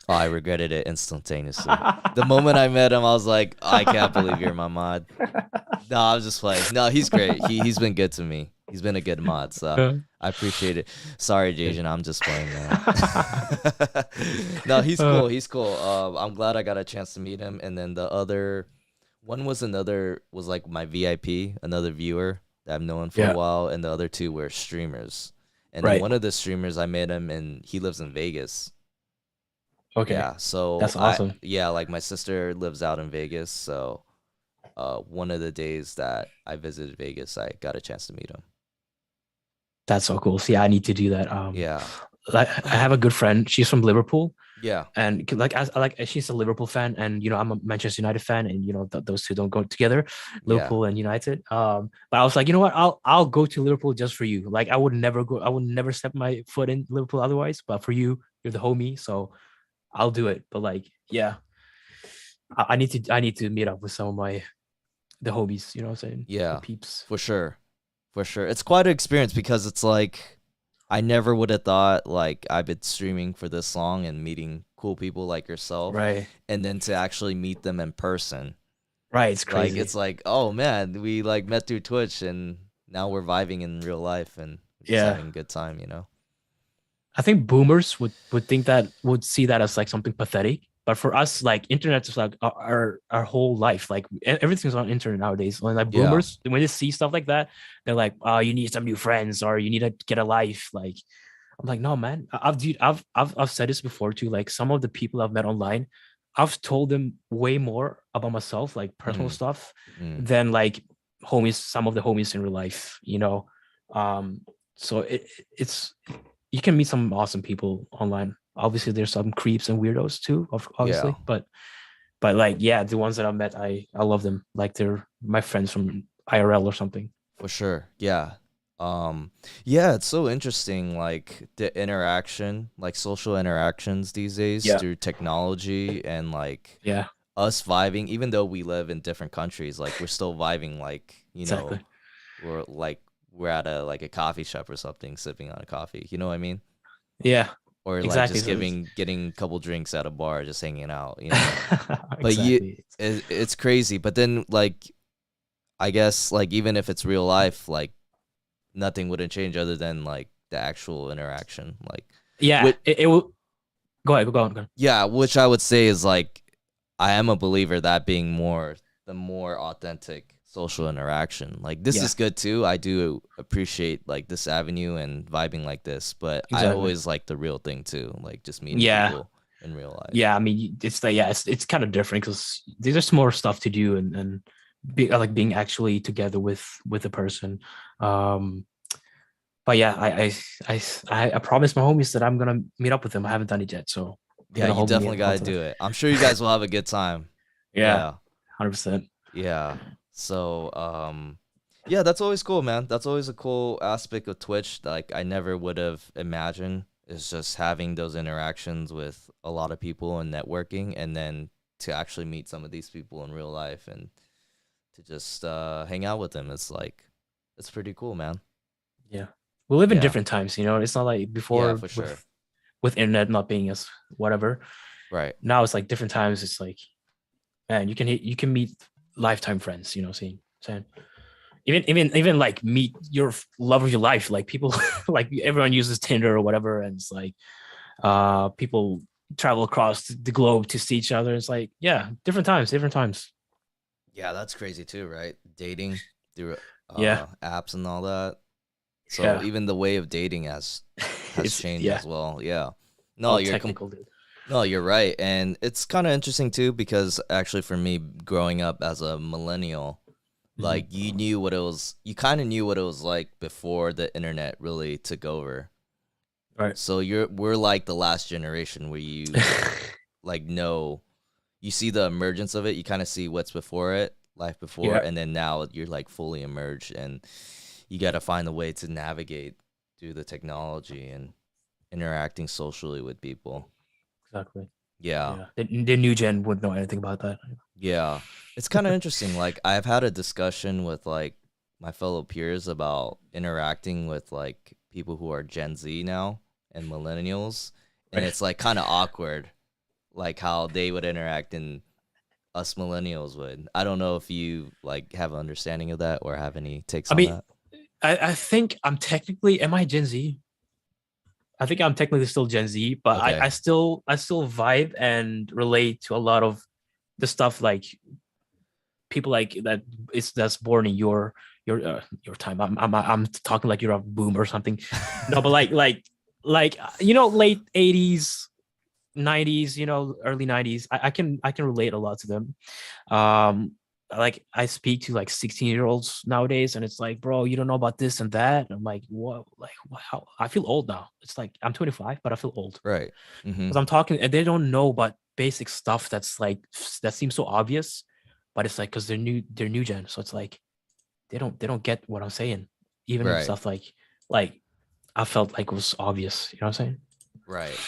oh, I regretted it instantaneously. The moment I met him, I was like, I can't believe you're my mod. No, I was just playing. No, he's great. He's been good to me. He's been a good mod, so I appreciate it. Sorry, Jason, I'm just playing, man. No, he's cool. He's cool. I'm glad I got a chance to meet him. And then the other One was like my VIP, another viewer that I've known for a Yeah. while, and the other two were streamers. And then Right. one of the streamers I met him and he lives in Vegas. Okay. Yeah, so That's awesome. like my sister lives out in Vegas, so one of the days that I visited Vegas, I got a chance to meet him. That's so cool. See, I need to do that. Yeah. Like I have a good friend. She's from Liverpool, Yeah. and like as like she's a Liverpool fan, and I'm a Manchester United fan, and those two don't go together, Yeah. Liverpool and United. But I was like, you know what? I'll go to Liverpool just for you. Like I would never step my foot in Liverpool otherwise. But for you, you're the homie, so I'll do it. But like, yeah, I need to meet up with some of the homies. You know what I'm saying? The Yeah. peeps. For sure. For sure. It's quite an experience because it's like I never would have thought like I've been streaming for this long and meeting cool people like yourself Right. and then to actually meet them in person. Right. It's Like crazy. it's like, oh man, we like met through Twitch and now we're vibing in real life and just Yeah. having a good time, you know? I think boomers would think that would see that as like something pathetic. But for us, like internet is like our whole life. Like everything's on internet nowadays. And like Yeah. boomers, when they see stuff like that, they're like, "Oh, you need some new friends, or you need to get a life." Like I'm like, no, man. I've said this before too. Like some of the people I've met online, I've told them way more about myself, like personal Mm, stuff, mm. than like homies. Some of the homies in real life, you know. Um, so it's you can meet some awesome people online. Obviously, there's some creeps and weirdos too, Yeah. obviously, but like yeah, the ones that I met, I love them. Like they're my friends from IRL or something. For sure. Yeah. Yeah, it's so interesting like the interaction, like social interactions these days Yeah, through technology and like yeah, us vibing even though we live in different countries, like we're still vibing like, exactly. we're like we're at a like a coffee shop or something sipping on a coffee. You know what I mean? Yeah, Or like exactly. just So getting a couple drinks at a bar just hanging out. But exactly. it's crazy. But then like I guess like even if it's real life, like nothing wouldn't change other than like the actual interaction. Like, Yeah, with it will go ahead, go on. yeah, which I would say is like I am a believer that being the more authentic social interaction. Like this Yeah, is good too. I do appreciate like this avenue and vibing like this, but I exactly. always like the real thing too. Like just meeting Yeah, people in real life. yeah. I mean, it's like yeah, it's kind of different because there's just more stuff to do and be like being actually together with a person. Um, but yeah, I promised my homies that I'm gonna meet up with them. I haven't done it yet, so I'm Yeah, gonna you hold me definitely got to onto that. do it. I'm sure you guys will have a good time. Yeah, Yeah. 100%. Yeah. So, yeah, that's always cool, man. That's always a cool aspect of Twitch. Like I never would have imagined is just having those interactions with a lot of people and networking and then to actually meet some of these people in real life and to just hang out with them. It's pretty cool, man. Yeah, we live in Yeah. different times. It's not like Yeah, before for sure. with internet not being as whatever. Right. Now it's like different times. It's like man, you can meet lifetime friends. Saying even like meet your love of your life. Like people, like everyone uses Tinder or whatever, and it's like people travel across the globe to see each other. It's like yeah, different times, different times. Yeah, that's crazy too, right? Dating through Yeah, apps and all that. So yeah, even the way of dating has it's changed yeah, as well. Yeah. No, all technical, dude. no, you're right. And it's kind of interesting too because actually for me growing up as a millennial, like Mhm. you kind of knew what it was like before the internet really took over. Right. So we're like the last generation where you like know you see the emergence of it, you kind of see what's before it, life before, Yeah, and then now you're like fully emerged and you got to find a way to navigate through the technology and interacting socially with people. exactly. Yeah. Yeah, the new gen wouldn't know anything about that. Yeah. It's kind of interesting. Like I've had a discussion with like my fellow peers about interacting with like people who are Gen Z now and millennials and Right. it's like kind of awkward like how they would interact and us millennials would. I don't know if you like have an understanding of that or have any takes I on mean, that. I think I'm technically am I Gen Z? I think I'm technically still Gen Z, but Okay. I still vibe and relate to a lot of the stuff like people like that is that's born in your time. I'm talking like you're a boom or something. No, but like late 80s, 90s, early 90s. I can relate a lot to them. Um, like I speak to like 16-year-olds nowadays, and it's like, bro, you don't know about this and that. And I'm like, what? Like, how? I feel old now. It's like I'm 25, but I feel old Right. Mm-hmm. because I'm talking, and they don't know about basic stuff that's like that seems so obvious, but it's like because they're new gen, so it's like they don't get what I'm saying, even if Right. stuff like I felt like it was obvious. You know what I'm saying? Right.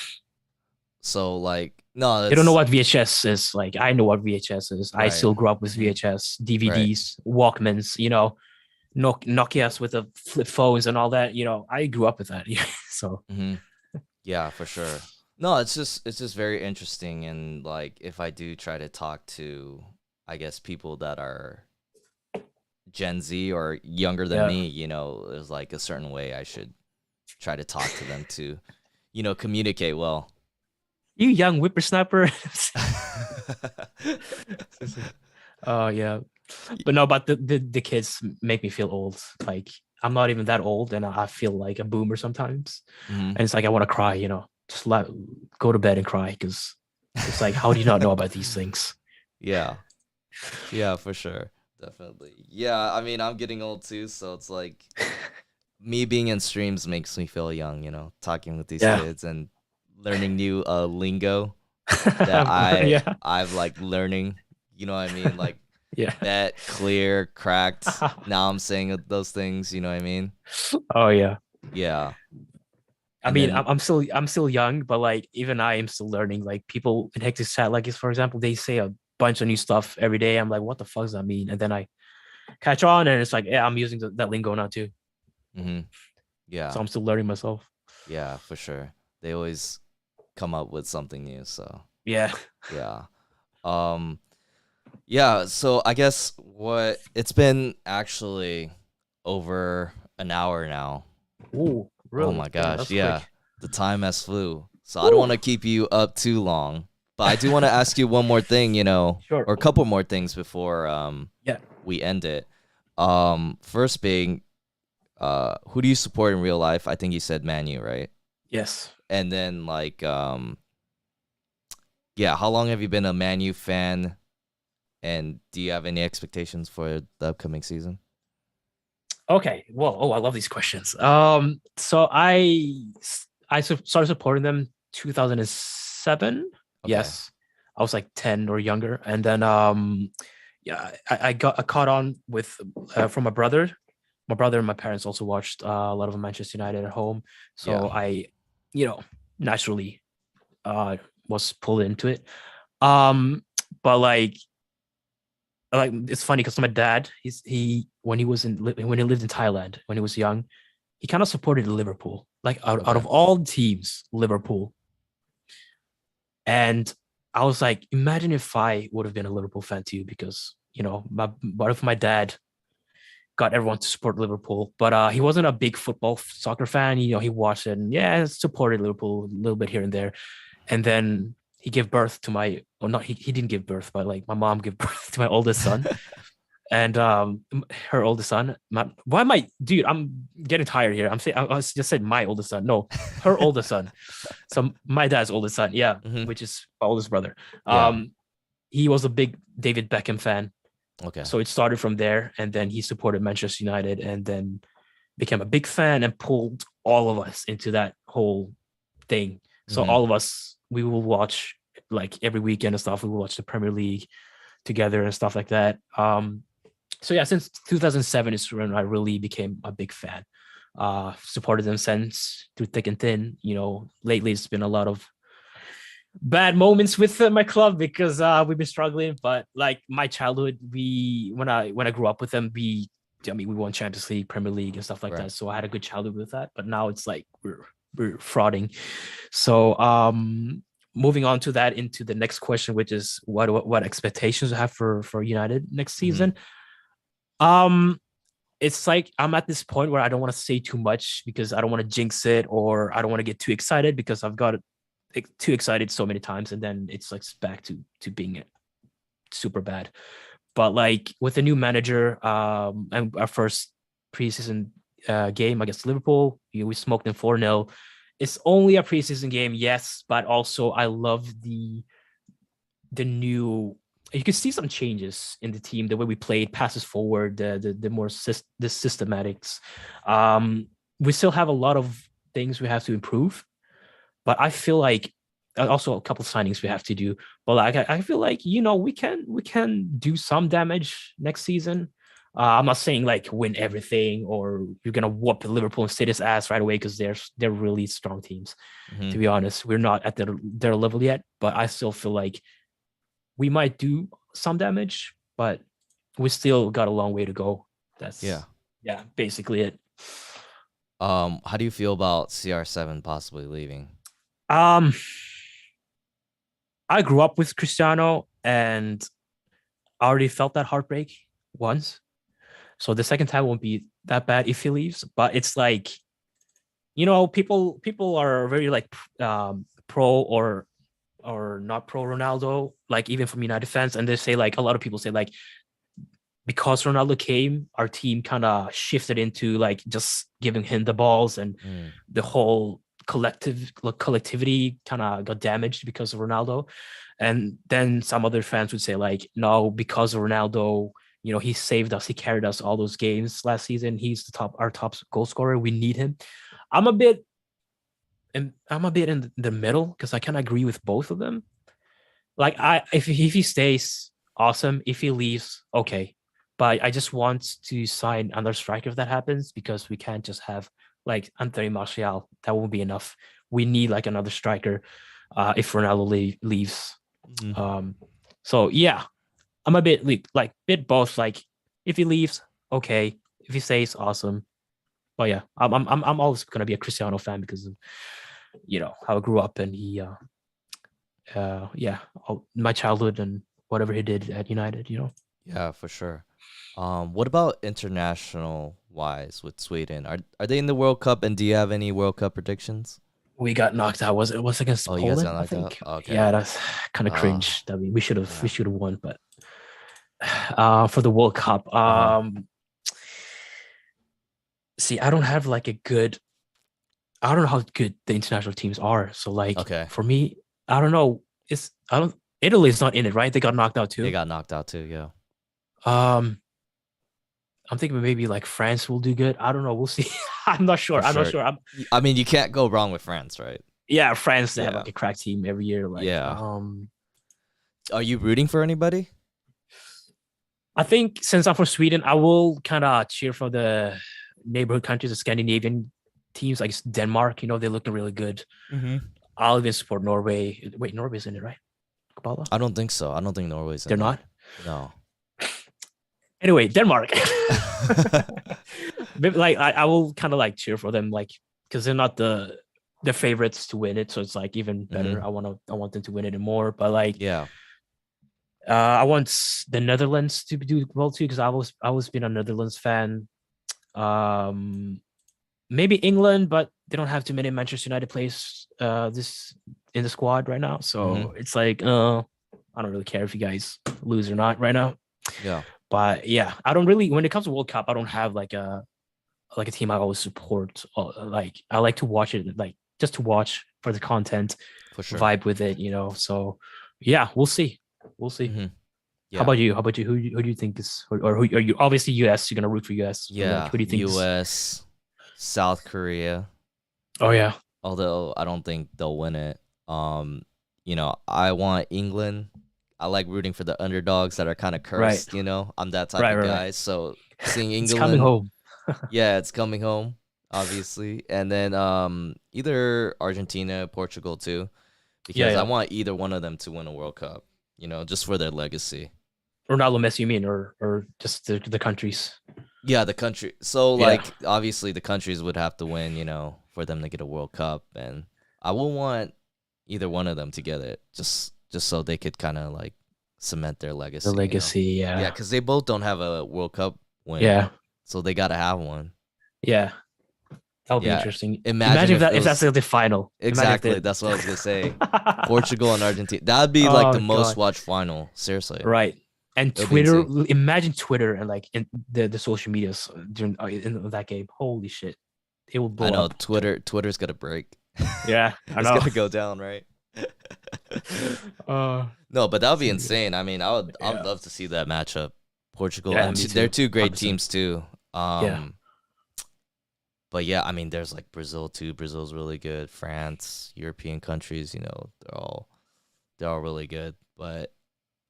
So like no, They don't know that's what VHS is. Like I know what VHS is. I right. still grew up with Mm-hmm. VHS, Right. DVDs, Walkmans. Nokia's with the flip phones and all that. I grew up with that. So Mm-hmm. Yeah, for sure. No, it's just very interesting, and like if I do try to talk to, I guess, people that are Gen Z or younger than yeah, me, there's like a certain way I should try to talk to them to, communicate well. you young whippersnapper. Oh yeah, but no, but the kids make me feel old. Like I'm not even that old, and I feel like a boomer sometimes. Hmm. And it's like I want to cry. Just go to bed and cry because it's like, how do you not know about these things? Yeah. Yeah, for sure. Definitely. Yeah, I mean, I'm getting old too, so it's like me being in streams makes me feel young, talking with these Yeah, kids and learning new lingo that I yeah, I've like learning, you know what I mean? Like yeah. bet, clear, cracked. Now I'm saying those things, you know what I mean? Oh yeah. Yeah. I And mean, then I'm still young, but like even I am still learning. Like people in Hectic Chat, like for example, they say a bunch of new stuff every day. I'm like, what the fuck does that mean? And then I catch on, and it's like, yeah, I'm using that lingo now too. mhm. So Yeah. I'm still learning myself. Yeah, for sure. They always come up with something new, so Yeah. yeah. Um Yeah, so I guess what it's been actually over an hour now. Ooh, Oh really? my Damn, gosh, that's yeah. quick. The time has flew. So I don't Ooh, want to keep you up too long, but I do want to ask you one more thing, sure. or a couple more things before Yeah. we end it. First being who do you support in real life? I think you said Man U, right? Yes. And then like yeah, how long have you been a Man U fan, and do you have any expectations for the upcoming season? Okay. Well, I love these questions. So started supporting them 2007. Okay. Yes, I was like 10 or younger, and then yeah, I caught on with from my brother. My brother and my parents also watched a lot of Manchester United at home, Yeah. so I, you know, naturally was pulled into it. Um, but like it's funny because my dad, he when he was in when he lived in Thailand when he was young, he kind of supported Liverpool. Like out Okay. of all teams, Liverpool. And I was like, imagine if I would have been a Liverpool fan too, because what if my dad got everyone to support Liverpool, but he wasn't a big football soccer fan. He watched it and yeah, supported Liverpool a little bit here and there. And then he gave birth to my, or not, he didn't give birth, but like my mom gave birth to my oldest son. And her oldest son, why am I, dude, I'm getting tired here. I just said my oldest son. No, her oldest son. So my dad's oldest son, yeah, Hmm. which is my oldest brother. Yeah. He was a big David Beckham fan. Okay. So it started from there, and then he supported Manchester United, and then became a big fan and pulled all of us into that whole thing. So Hmm. all of us, we will watch like every weekend and stuff. We will watch the Premier League together and stuff like that. So yeah, since 2007 is when I really became a big fan. Supported them since through thick and thin. Lately it's been a lot of bad moments with my club because we've been struggling. But like my childhood, when I grew up with them, we won Champions League, Premier League, and stuff like Right. that. So I had a good childhood with that. But now it's like we're frauding. So moving on to that into the next question, which is what expectations I have for United next Hmm. season. Um, it's like I'm at this point where I don't want to say too much because I don't want to jinx it or I don't want to get too excited because I've got too excited so many times and then it's like back to being super bad. But like with the new manager, and our first preseason game against Liverpool, we smoked them 4-0. It's only a preseason game, yes, but also I love the new. You can see some changes in the team, the way we played, passes forward, the more the systematics. We still have a lot of things we have to improve, but I feel like also a couple of signings we have to do. But like I feel like we can do some damage next season. I'm not saying like win everything or you're gonna whoop Liverpool and City's ass right away because they're really strong teams. To be honest, we're not at their level yet, but I still feel like we might do some damage, but we still got a long way to go. That's basically it. How do you feel about CR7 possibly leaving? I grew up with Cristiano and I already felt that heartbreak once. So the second time won't be that bad if he leaves. But it's like, people are very like pro or not pro Ronaldo, like even from United fans, and they say like a lot of people say like because Ronaldo came, our team kind of shifted into like just giving him the balls, and the whole collectivity kind of got damaged because of Ronaldo. And then some other fans would say like, no, because of Ronaldo, he saved us, he carried us all those games last season. He's our top goal scorer. We need him. I'm a bit in the middle because I kind of agree with both of them. Like if he stays, awesome. If he leaves, okay. But I just want to sign another striker if that happens, because we can't just have like Anthony Martial. That won't be enough. We need like another striker if Ronaldo leaves. So yeah, I'm a bit bit both. Like if he leaves, okay. If he stays, awesome. But yeah, I'm always gonna be a Cristiano fan because of how I grew up, and he my childhood and whatever he did at United. Yeah, for sure. What about international wise with Sweden? Are they in the World Cup, and do you have any World Cup predictions? We got knocked out. Was it against Oh, you guys Poland? got I knocked think. out? Okay. Yeah, that's kind of cringe. That we should have won, but for the World Cup, see, I don't have like I don't know how good the international teams are. So like, for me, I don't know. Italy's not in it, right? They got knocked out too. They got knocked out too. Yeah. I'm thinking maybe like France will do good. I don't know. We'll see. I'm not sure. I'm not sure. I mean, you can't go wrong with France, right? Yeah, France. They have like a crack team every year. Like, are you rooting for anybody? I think since I'm from Sweden, I will kind of cheer for the neighborhood countries, the Scandinavian teams, like Denmark. They're looking really good. I'll even support Norway. Wait, Norway's in it, right? Koballa? I don't think so. I don't think Norway's in They're not? No. Anyway, Denmark. Maybe, like I will kind of like cheer for them, like because they're not the favorites to win it, so it's like even better. I want them to win it and more. But like, I want the Netherlands to do well too, because I was been a Netherlands fan. Maybe England, but they don't have too many Manchester United players this in the squad right now. So it's like, I don't really care if you guys lose or not right now. Yeah. But yeah, I don't really, when it comes to World Cup, I don't have like a team I always support. Like I like to watch it, like just to watch for the content, for sure. Vibe with it, So yeah, we'll see. Yeah. How about you? Who do you think is, or who are you? Obviously, US. You're gonna root for US. Yeah. Like, who do you think? US, South Korea. Oh yeah. Although I don't think they'll win it. I want England. I like rooting for the underdogs that are kind of cursed. Right. I'm that type of guy. Right. So seeing England, it's coming home. Yeah, it's coming home, obviously, and then either Argentina, Portugal too, because I want either one of them to win a World Cup. Just for their legacy. Ronaldo, Messi, you mean, or just the countries? Yeah, the country. So like, obviously, the countries would have to win, for them to get a World Cup, and I would want either one of them to get it, just so they could kind of like cement their legacy. The legacy, yeah, because they both don't have a World Cup win. Yeah, so they gotta have one. Yeah, that would be interesting. Imagine if that's like the final. Exactly, that's what I was gonna say. Portugal and Argentina. That'd be like the most watched final. Seriously. Right. And It'll be Twitter, insane. imagine Twitter and like in the social medias during in that game. Holy shit, it will I blow know up. Twitter's gonna break. Yeah, I It's know. gonna go down, right? uh, No, but that would it's be gonna be good. insane. I mean, I'd Yeah, love to see that matchup. Portugal yeah, and me they're too. two great 100%. teams too. Yeah, But yeah, I mean, there's like Brazil too. Brazil's really good. France, European countries, they're all really good. But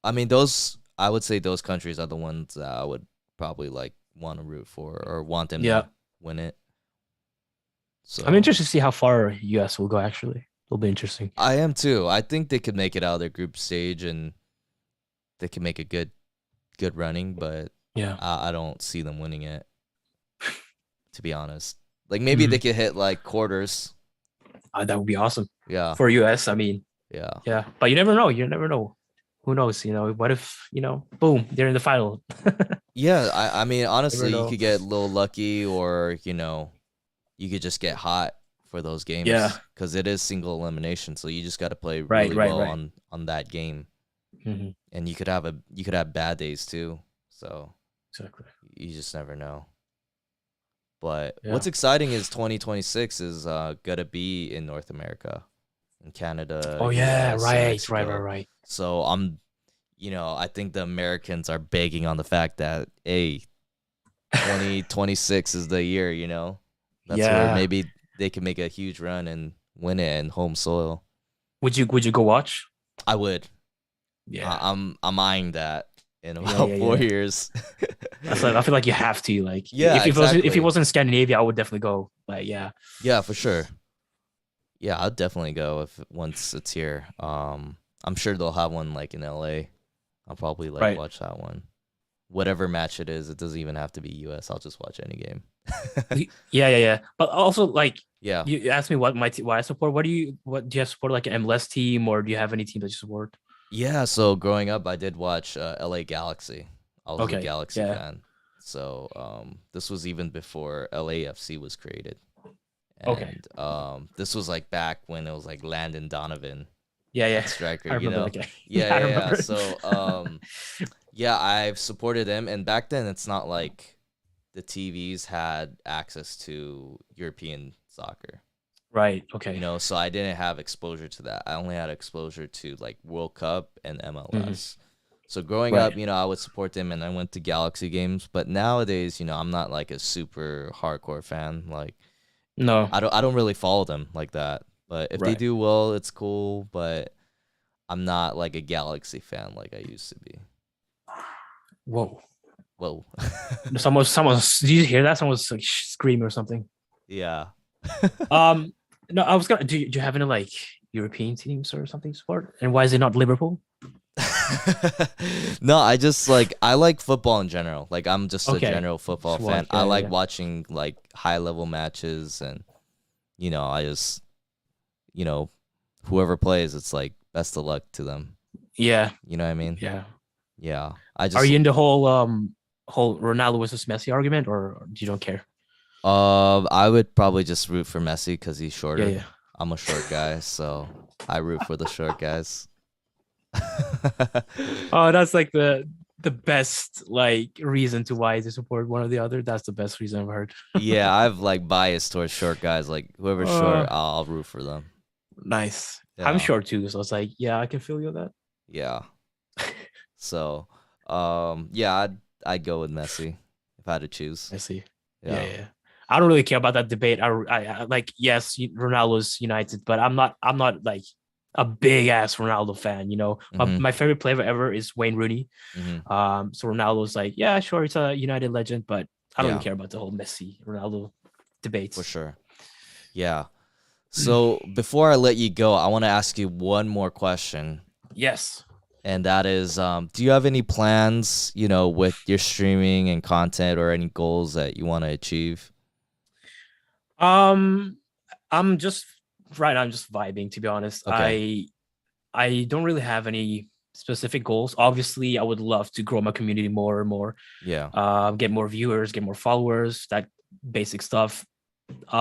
I mean, those I would say those countries are the ones that I would probably like want to root for or want them yeah. to win it. I'm So interested to see how far US will go. Actually, it'll be interesting. I am too. I think they could make it out of their group stage and they can make a good running, but Yeah. I don't see them winning it, to be honest. Like maybe Mhm. they could hit like quarters. That would be awesome Yeah, for US. I mean, yeah. yeah, but you never know. You never know. Who knows? What if boom, they're in the final. Yeah, I mean Never honestly, you know. could get a little lucky or, you could just get hot for those Yeah. games cuz it is single elimination, so you just got to play Right. really Right. well Right. on that game. Hmm. And you could have bad days too. So, Exactly. you just never know. But Yeah. what's exciting is 2026 is going to be in North America, in Canada, Oh yeah. US, and Right. Right. Right. Mexico. Right. So I think the Americans are begging on the fact that, hey, 2026 is the year, That's where Yeah. maybe they can make a huge run and win it in home soil. Would you go watch? I would. Yeah. I'm eyeing that in Yeah. about Yeah. 4 Yeah. years. That's like I feel like you have to like Yeah, if it exactly. wasn't in Scandinavia, I would definitely go. Like yeah. Yeah, for sure. Yeah, I'll definitely go if once it's here. I'm sure they'll have one like in LA. I'll probably like Right. watch that one. Whatever match it is, it doesn't even have to be US. I'll just watch any game. Yeah. Yeah. Yeah. But also like Yeah. you asked me what I support. What do you have support like an MLS team or do you have any team that you support? Yeah, so growing up I did watch LA Galaxy. I was a Okay. Galaxy Yeah. fan. So, this was even before LAFC was created. Okay. And this was like back when it was like Landon Donovan Yeah. Yeah. at striker, I remember that guy. Yeah, I yeah, yeah. remember. So, yeah, I've supported him, and back then it's not like the TVs had access to European soccer, Right. Okay. so I didn't have exposure to that. I only had exposure to like World Cup and Mhm. MLS. So growing up, Right. I would support them, and I went to Galaxy games. But nowadays, I'm not like a super hardcore fan. Like No. I don't really follow them like that. But if they Right. do well, it's cool. But I'm not like a Galaxy fan like I used to be. Whoa. Whoa. Someone. Did you hear that? Someone was like screaming or something. Yeah. Um. No, I was gonna. Do you have any like European teams or something to support? And why is it not Liverpool? No, I like football in general. Like I'm just a Okay. general football Just fan. watch. I Yeah. Yeah. like Yeah. watching like high level matches and I just you know whoever plays it's like best of luck to them. Yeah. You know what I mean? Yeah. Yeah. I Are just you in the whole Ronaldo versus Messi argument, or you don't care? I would probably just root for Messi cuz he's Yeah. shorter. Yeah. I'm a short guy, so I root for the short guys. Oh, that's like the best like reason to why to support one or the other. That's the best reason I've heard. Yeah, I've like bias towards short guys. Like whoever's short, uh, I'll root for them. nice. I'm Yeah, short too, so it's like, yeah, I can feel you on that. yeah. So, yeah, I'd go with Messi if I had to choose. I see. Yeah, Yeah. yeah. I don't really care about that debate. I like yes, Ronaldo's United, but I'm not like a big ass Ronaldo fan. Mhm. My favorite player ever is Wayne Rooney. Mhm. So Ronaldo's like, yeah, sure, he's a United legend, but I don't really Yeah, care about the whole Messi Ronaldo for debates. sure. Yeah. So before I let you go, I want to ask you one more question, Yes. and that is, do you have any plans, with your streaming and content, or any goals that you want to achieve? Um, I'm just right now. I'm just vibing, to be honest. Okay. I don't really have any specific goals. Obviously, I would love to grow my community more and more. Yeah. Get more viewers, get more followers, that basic stuff. But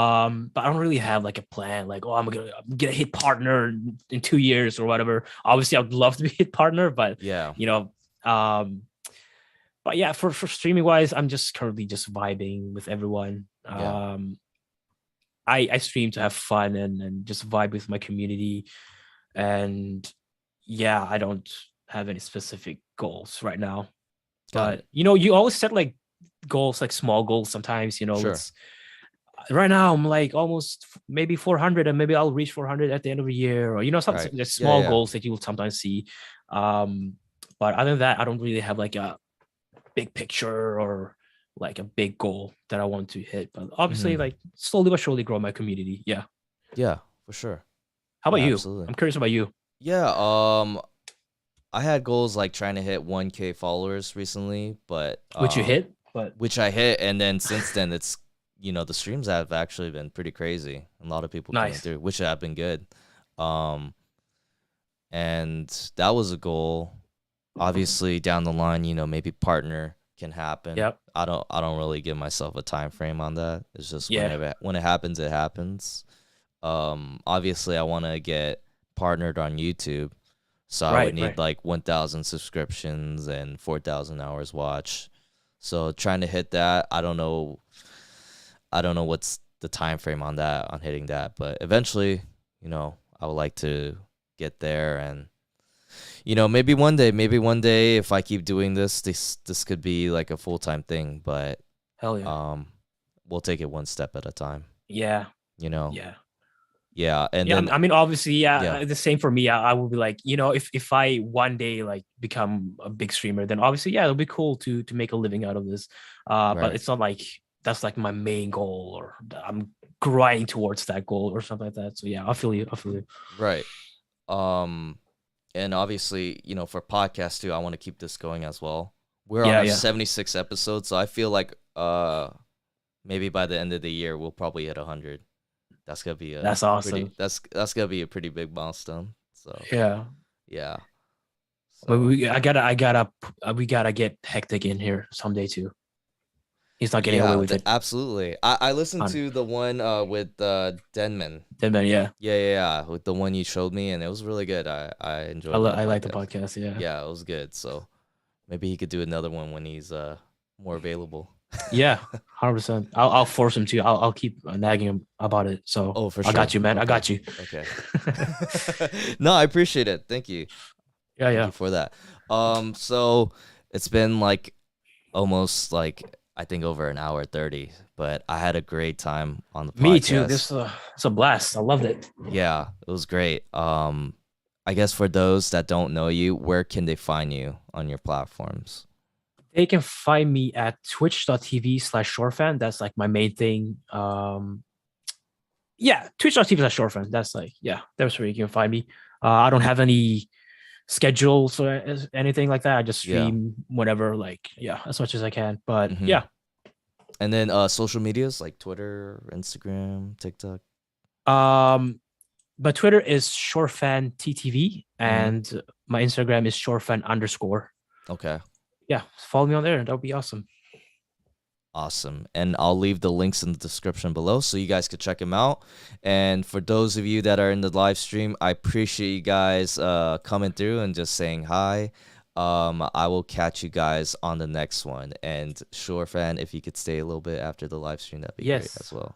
I don't really have like a plan, like, oh, I'm gonna hit partner in 2 years or whatever. Obviously, I'd love to be hit partner, but Yeah. you know, um, But yeah, for streaming wise, I'm just currently just vibing with everyone. Yeah. I stream to have fun and just vibe with my community. And yeah, I don't have any specific goals right now. Got But it. you always set like goals, like small goals sometimes, Sure. let's right now I'm like almost maybe 400 and maybe I'll reach 400 at the end of the year, or some Right. there's Yeah, small yeah. goals that you will sometimes see. Um, but other than that, I don't really have like a big picture or like a big goal that I want to hit. But obviously, Hmm. like slowly but surely grow my community. Yeah. Yeah, for sure. How about Yeah, you? absolutely. I'm curious about you. Yeah, I had goals like trying to hit 1K followers recently, but Which you hit, but which I hit, and then since then it's the streams have actually been pretty crazy. A lot of people coming nice. through, which have been good. Um, and that was a goal. Obviously, down the line, maybe partner can happen. Yep. I don't really give myself a time frame on that. It's just Yeah. whenever when it happens, it happens. Obviously, I want to get partnered on YouTube, so I would Right. need Right. like 1,000 subscriptions and 4,000 hours watch. So trying to hit that, I don't know. I don't know what's the time frame on that, on hitting that, but eventually, I would like to get there, and maybe one day, if I keep doing this could be like a full time thing. But Hell yeah. um, we'll take it one step at a time. Yeah. You know, Yeah. yeah, and Yeah, then I mean, obviously, yeah, yeah, the same for me. I would be like, if I one day like become a big streamer, then obviously, yeah, it'll be cool to make a living out of this. But right, it's not like that's like my main goal, or I'm grinding towards that goal or something like that. So yeah, I feel you. I feel you. right. Um, and obviously, for podcast too, I want to keep this going as well. We're on Yeah, our yeah, 76 episodes, so I feel like maybe by the end of the year we'll probably hit 100. That's gonna be a that's pretty. awesome. That's gonna be a pretty big milestone. So Yeah, yeah. but So we gotta get hectic in here someday too. He's not getting away yeah, with it. absolutely. I listened On to the one with Denman. then, man, yeah, Yeah, with the one you showed me, and it was really good. I enjoyed that I like the podcast. podcast. Yeah, Yeah, it was good. So maybe he could do another one when he's more available. yeah, 100%. I'll force him to. I'll keep nagging him about it. So Oh, for I sure. got you, man. I Okay. got you. Okay. No, I appreciate it. Thank you. Yeah, Thank yeah. you for that. So it's been like almost like I think over an hour 30, but I had a great time on the Me too. podcast. It's a blast. I loved it. Yeah, it was great. I guess for those that don't know you, where can they find you on your platforms? They can find me at twitch.tv/Shorfan. That's like my main thing. Yeah, twitch.tv/Shorfan. That's like, yeah, that's where you can find me. I don't have any schedules or anything like that. I just Yeah. stream whenever, like, yeah, as much as I can. But Hmm. yeah, And then social medias like Twitter, Instagram, TikTok. um, but Twitter is ShorfanTTV Hmm. and my Instagram is Shorfan_. Okay. Yeah, follow me on there. That would be awesome. Awesome. And I'll leave the links in the description below so you guys could check them out. And for those of you that are in the live stream, I appreciate you guys coming through and just saying hi. I will catch you guys on the next one. And sure, fan, if you could stay a little bit after the live stream, that'd be great as Yes, well.